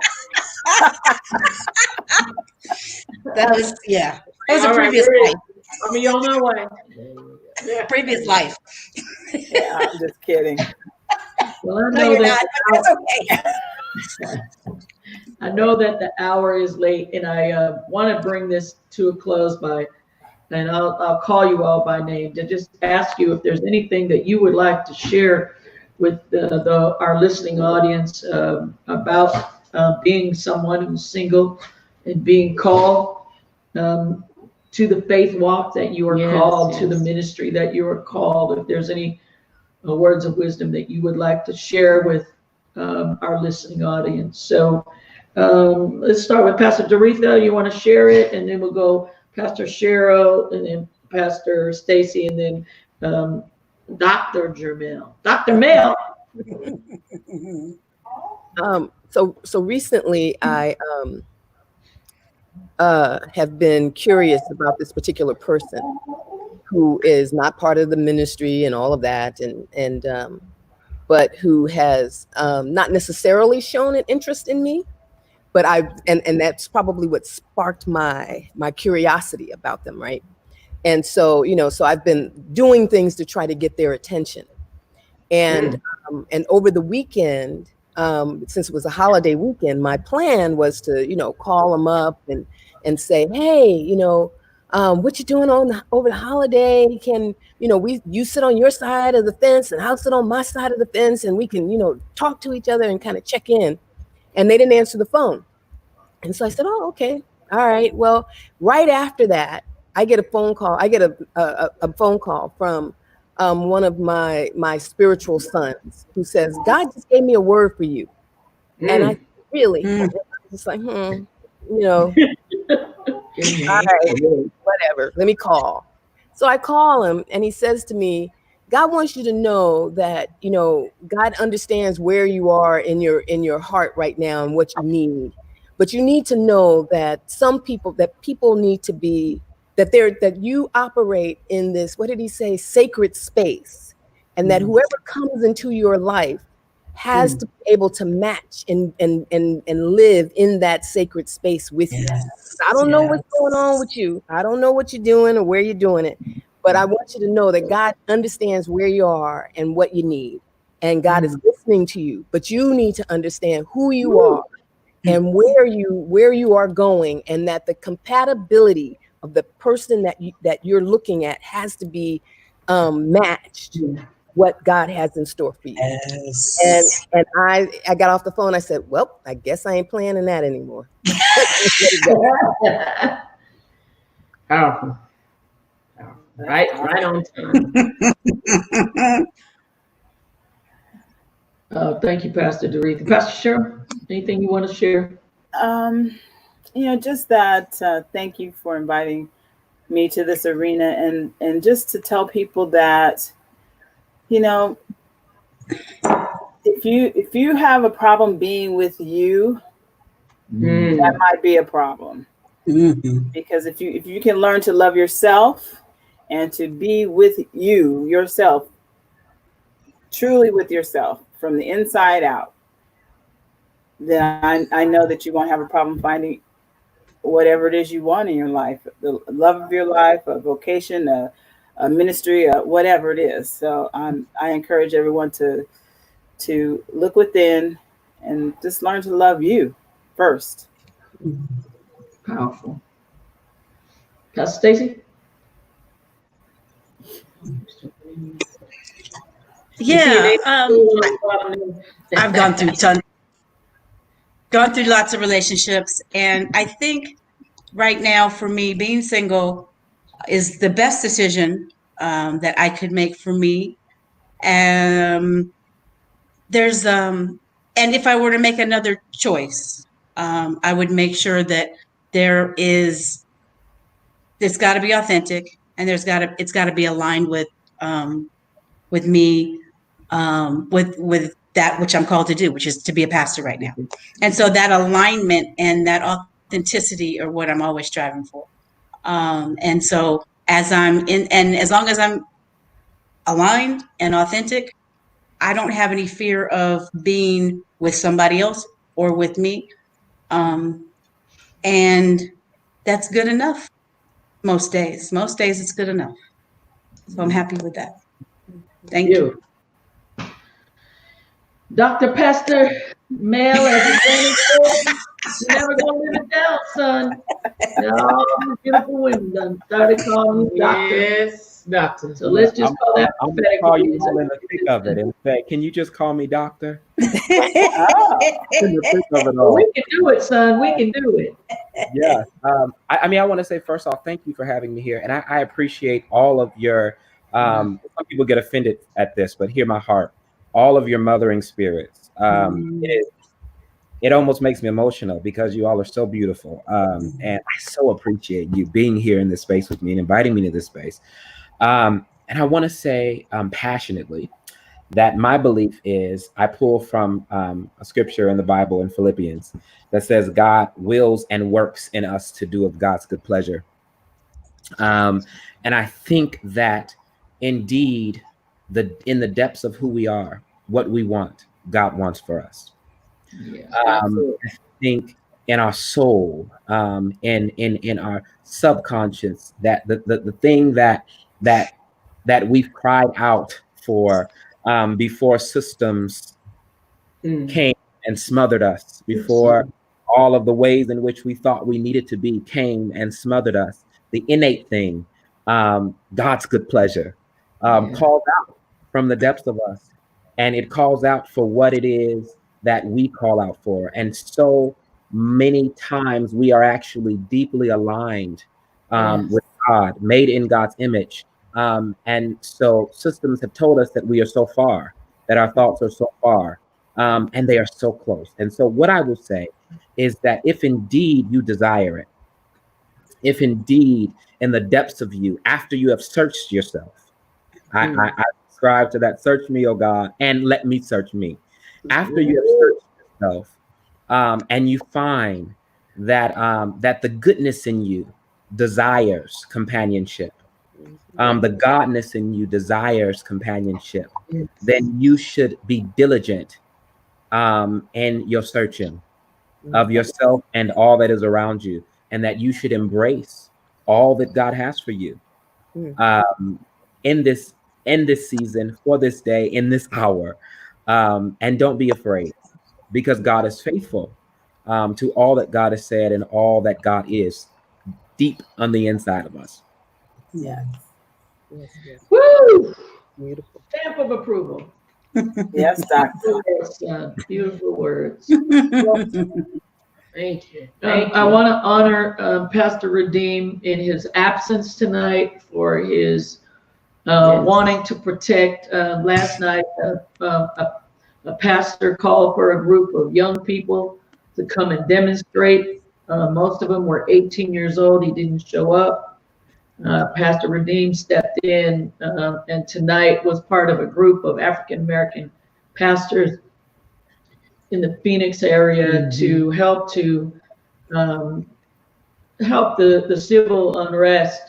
That was a previous life. I'm on my way. Previous life. Yeah, I'm just kidding. Well, No, you're not, but that's okay. I know that the hour is late, and I want to bring this to a close and I'll call you all by name to just ask you if there's anything that you would like to share with our listening audience about being someone who's single and being called to the faith walk that you are called, to the ministry that you are called. If there's any words of wisdom that you would like to share with our listening audience. So let's start with Pastor Doretha. You want to share it, and then we'll go Pastor Cheryl, and then Pastor Stacy, and then Dr. Jermel. Dr. Mel. So recently I have been curious about this particular person who is not part of the ministry and all of that, and but who has not necessarily shown an interest in me, but and that's probably what sparked my curiosity about them, right? And so, so I've been doing things to try to get their attention. And over the weekend, since it was a holiday weekend, my plan was to, call them up and say, hey, what you doing over the holiday? Can, you sit on your side of the fence and I'll sit on my side of the fence, and we can, talk to each other and kind of check in. And they didn't answer the phone. And so I said, oh, okay. All right. Well, right after that, I get a phone call. I get a phone call from one of my spiritual sons who says, God just gave me a word for you. And I really, just like, all right, whatever, let me call. So I call him, and he says to me, God wants you to know that, God understands where you are in your heart right now and what you need. But you need to know that people need to be, that you operate in this, what did he say, sacred space, and that whoever comes into your life has to be able to match and live in that sacred space with you. I don't know what's going on with you. I don't know what you're doing or where you're doing it, but I want you to know that God understands where you are and what you need, and God is listening to you, but you need to understand who you are and where you are going, and that the compatibility of the person that you're looking at has to be matched what God has in store for you. Yes. And I got off the phone. I said, well, I guess I ain't playing in that anymore. Powerful. Right on time. Thank you, Pastor Doretha. Pastor Cheryl, anything you want to share? Just that, thank you for inviting me to this arena, and just to tell people that, if you have a problem being with you, that might be a problem. Because if you can learn to love yourself and to be with yourself, truly with yourself from the inside out, then I know that you won't have a problem finding whatever it is you want in your life, the love of your life, a vocation, a ministry, whatever it is. So I encourage everyone to to look within and just learn to love you first. Powerful. Pastor Stacy? Yeah, I've gone through lots of relationships, and I think right now for me, being single is the best decision that I could make for me. And if I were to make another choice, I would make sure that it's got to be authentic, and it's got to be aligned with me, with that which I'm called to do, which is to be a pastor right now. And so that alignment and that authenticity are what I'm always striving for. And so as long as I'm aligned and authentic, I don't have any fear of being with somebody else or with me. And that's good enough most days. Most days it's good enough. So I'm happy with that. Thank you. Dr. Pastor Mel, as you're never gonna live it down, son. All the beautiful women done started calling you doctor. Yes, doctor. So let's just call that I'm gonna call you all in the thick of it and say, can you just call me doctor? In the thick of it all. We can do it, son. We can do it. Yeah. I want to say first off, thank you for having me here, and I appreciate all of your. Some people get offended at this, but hear my heart. All of your mothering spirits. It almost makes me emotional because you all are so beautiful. And I so appreciate you being here in this space with me and inviting me to this space. And I want to say passionately that my belief is I pull from a scripture in the Bible in Philippians that says God wills and works in us to do of God's good pleasure. And I think that indeed, in the depths of who we are, what we want, God wants for us. Yeah, I think in our soul, in our subconscious, that the thing that we've cried out for before systems came and smothered us, before all of the ways in which we thought we needed to be came and smothered us. The innate thing, God's good pleasure, calls out from the depths of us, and it calls out for what it is that we call out for. And so many times we are actually deeply aligned with God, made in God's image. And so systems have told us that we are so far, that our thoughts are so far, and they are so close. And so what I will say is that if indeed you desire it, if indeed in the depths of you, after you have searched yourself, I subscribe to that, search me, oh God, and let me search me. After you have searched yourself, and you find that that the goodness in you desires companionship, the godness in you desires companionship, then you should be diligent in your searching of yourself and all that is around you, and that you should embrace all that God has for you in this season, for this day, in this hour. And don't be afraid, because God is faithful to all that God has said and all that God is deep on the inside of us. Yes. Woo! Beautiful. Stamp of approval. Yes, doctor. Beautiful words. Thank you. I want to honor Pastor Redeem in his absence tonight for his wanting to protect. Last night, a pastor called for a group of young people to come and demonstrate. Most of them were 18 years old. He didn't show up. Pastor Redeem stepped in and tonight was part of a group of African-American pastors in the Phoenix area to help the civil unrest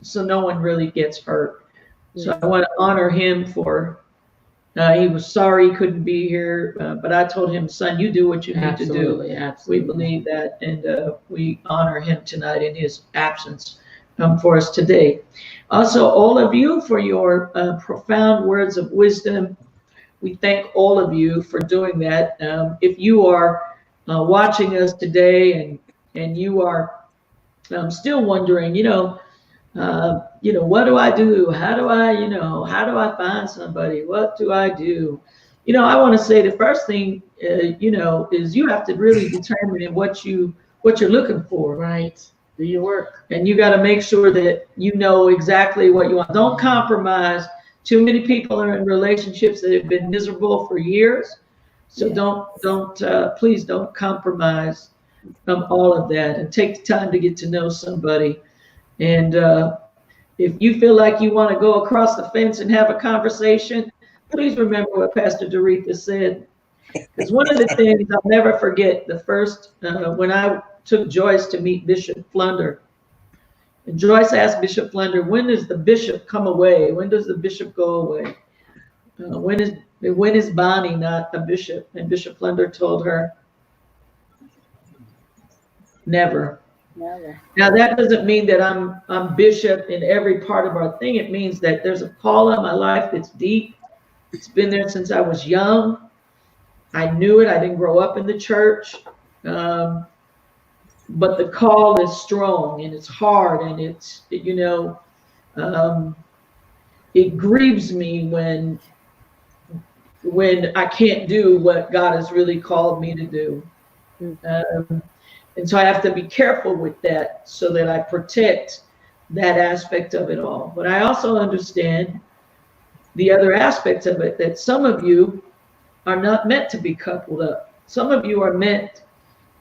so no one really gets hurt. So I want to honor him for, he was sorry he couldn't be here, but I told him, son, you do what you need to do. Absolutely. We believe that, and we honor him tonight in his absence for us today. Also, all of you for your profound words of wisdom. we thank all of you for doing that. If you are watching us today and you are still wondering, what do I do? How do I find somebody? What do I do? I want to say the first thing, is you have to really determine what you're looking for. Right. Do your work. And you got to make sure that you know exactly what you want. Don't compromise. Too many people are in relationships that have been miserable for years. So please don't compromise all of that, and take the time to get to know somebody. And if you feel like you want to go across the fence and have a conversation, please remember what Pastor Doretha said. Because one of the things I'll never forget, the first, when I took Joyce to meet Bishop Flunder, and Joyce asked Bishop Flunder, when does the bishop come away? When does the bishop go away? When is Bonnie not a bishop? And Bishop Flunder told her, never. Never. Now that doesn't mean that I'm bishop in every part of our thing. It means that there's a call on my life that's deep. It's been there since I was young. I knew it. I didn't grow up in the church. But the call is strong, and it's hard, and it grieves me when I can't do what God has really called me to do. And so I have to be careful with that so that I protect that aspect of it all. But I also understand the other aspects of it, that some of you are not meant to be coupled up. Some of you are meant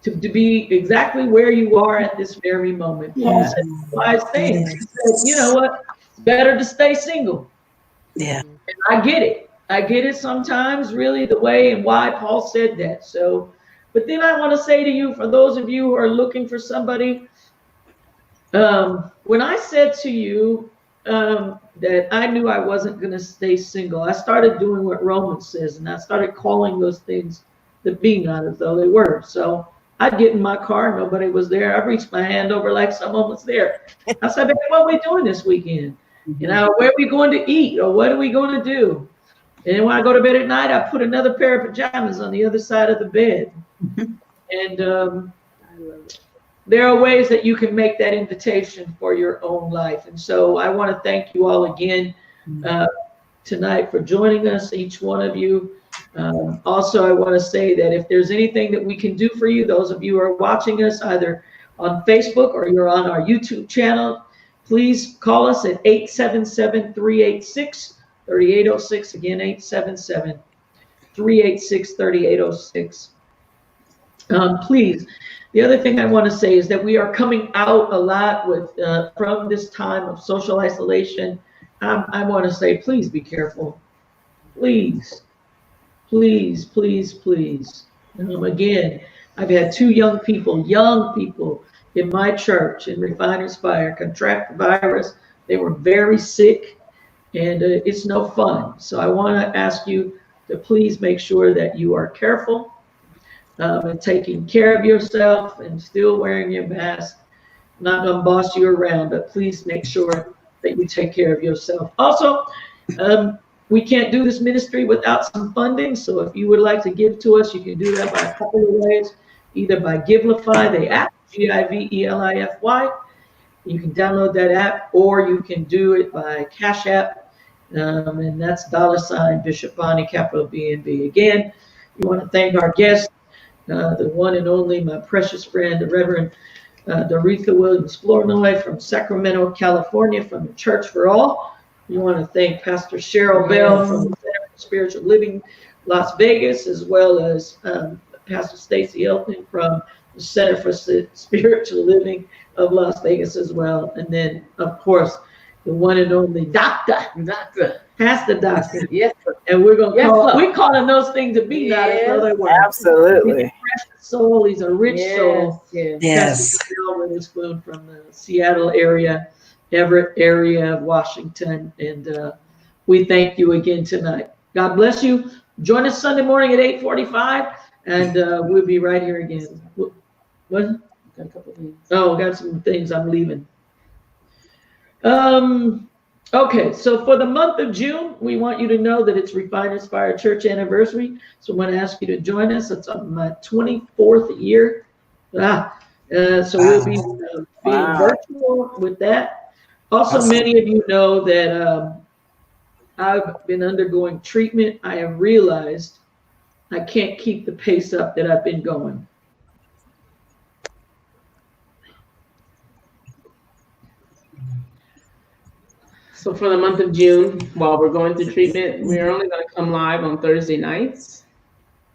to be exactly where you are at this very moment. Paul said wise things. He said, you know what? It's better to stay single. Yeah. And I get it. I get it sometimes, really, the way and why Paul said that. So, but then I want to say to you, for those of you who are looking for somebody, when I said to you that I knew I wasn't going to stay single, I started doing what Romans says, and I started calling those things that be not as though they were. So I'd get in my car, nobody was there. I reached my hand over like someone was there. I said, baby, what are we doing this weekend? Where are we going to eat, or what are we going to do? And when I go to bed at night, I put another pair of pajamas on the other side of the bed. And there are ways that you can make that invitation for your own life. And so I want to thank you all again tonight for joining us, each one of you. Also, I want to say that if there's anything that we can do for you, those of you who are watching us either on Facebook or you're on our YouTube channel, please call us at 877-386-3806. Again, 877-386-3806. Please. The other thing I want to say is that we are coming out a lot with from this time of social isolation. I want to say, please be careful. Please. Please, please, please. Again, I've had two young people in my church in Refiner's Fire contract the virus. They were very sick, and it's no fun. So I want to ask you to please make sure that you are careful and taking care of yourself and still wearing your mask. I'm not going to boss you around, but please make sure that you take care of yourself. Also, we can't do this ministry without some funding. So if you would like to give to us, you can do that by a couple of ways, either by Givelify, the app, Givelify. You can download that app, or you can do it by Cash App, and that's $ Bishop Bonnie, capital BNB. Again, we want to thank our guest, the one and only, my precious friend, the Reverend Doretha Williams Flournoy from Sacramento, California, from the Church for All. We want to thank Pastor Cheryl Bell from the Center for Spiritual Living, Las Vegas, as well as Pastor Stacy Elton from the Center for Spiritual Living of Las Vegas as well. And then, of course, the one and only Pastor Doctor. Yes. And we're going to we're calling those things to be not as though they were. Absolutely. He's a precious soul. He's a rich soul. Yes. Pastor Witherspoon from the Seattle area, Everett area of Washington. And we thank you again tonight. God bless you. Join us Sunday morning at 8:45, and we'll be right here again. What? Got a couple of things. Oh, got some things. I'm leaving. Okay, so for the month of June, we want you to know that it's Refine Inspire Church anniversary. So I want to ask you to join us. It's on my 24th year. So we'll be being virtual with that. Also, many of you know that I've been undergoing treatment. I have realized I can't keep the pace up that I've been going. So for the month of June, while we're going through treatment, we're only going to come live on Thursday nights.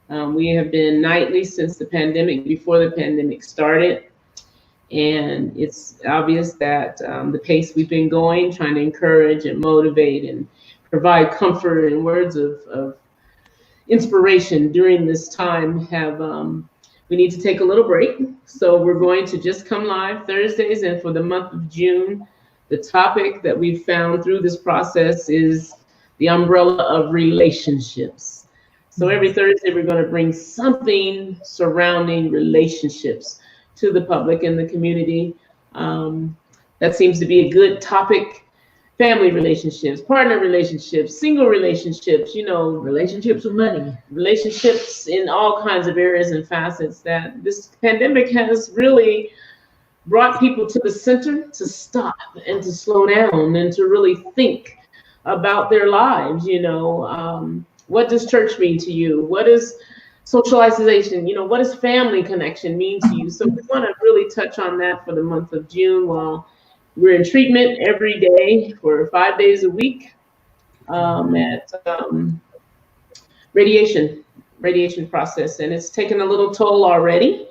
We have been nightly since the pandemic, before the pandemic started. And it's obvious that the pace we've been going, trying to encourage and motivate and provide comfort and words of inspiration during this time we need to take a little break. So we're going to just come live Thursdays. And for the month of June, the topic that we've found through this process is the umbrella of relationships. So every Thursday, we're going to bring something surrounding relationships to the public and the community. That seems to be a good topic. Family relationships, partner relationships, single relationships, relationships with money, relationships in all kinds of areas and facets that this pandemic has really brought people to the center to stop and to slow down and to really think about their lives. What does church mean to you? What is socialization? What does family connection mean to you? So we want to really touch on that for the month of June while we're in treatment every day for 5 days a week at radiation process. And it's taken a little toll already.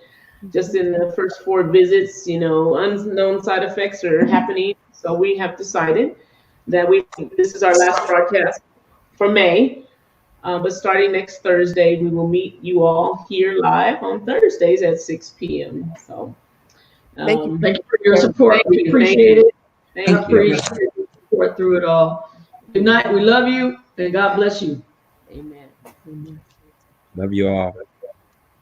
Just in the first 4 visits, unknown side effects are happening. So we have decided that this is our last broadcast for May. But starting next Thursday, we will meet you all here live on Thursdays at 6 p.m. So thank you for your support. We appreciate it. Thank you. Appreciate your support through it all. Good night. We love you, and God bless you. Amen. Love you all.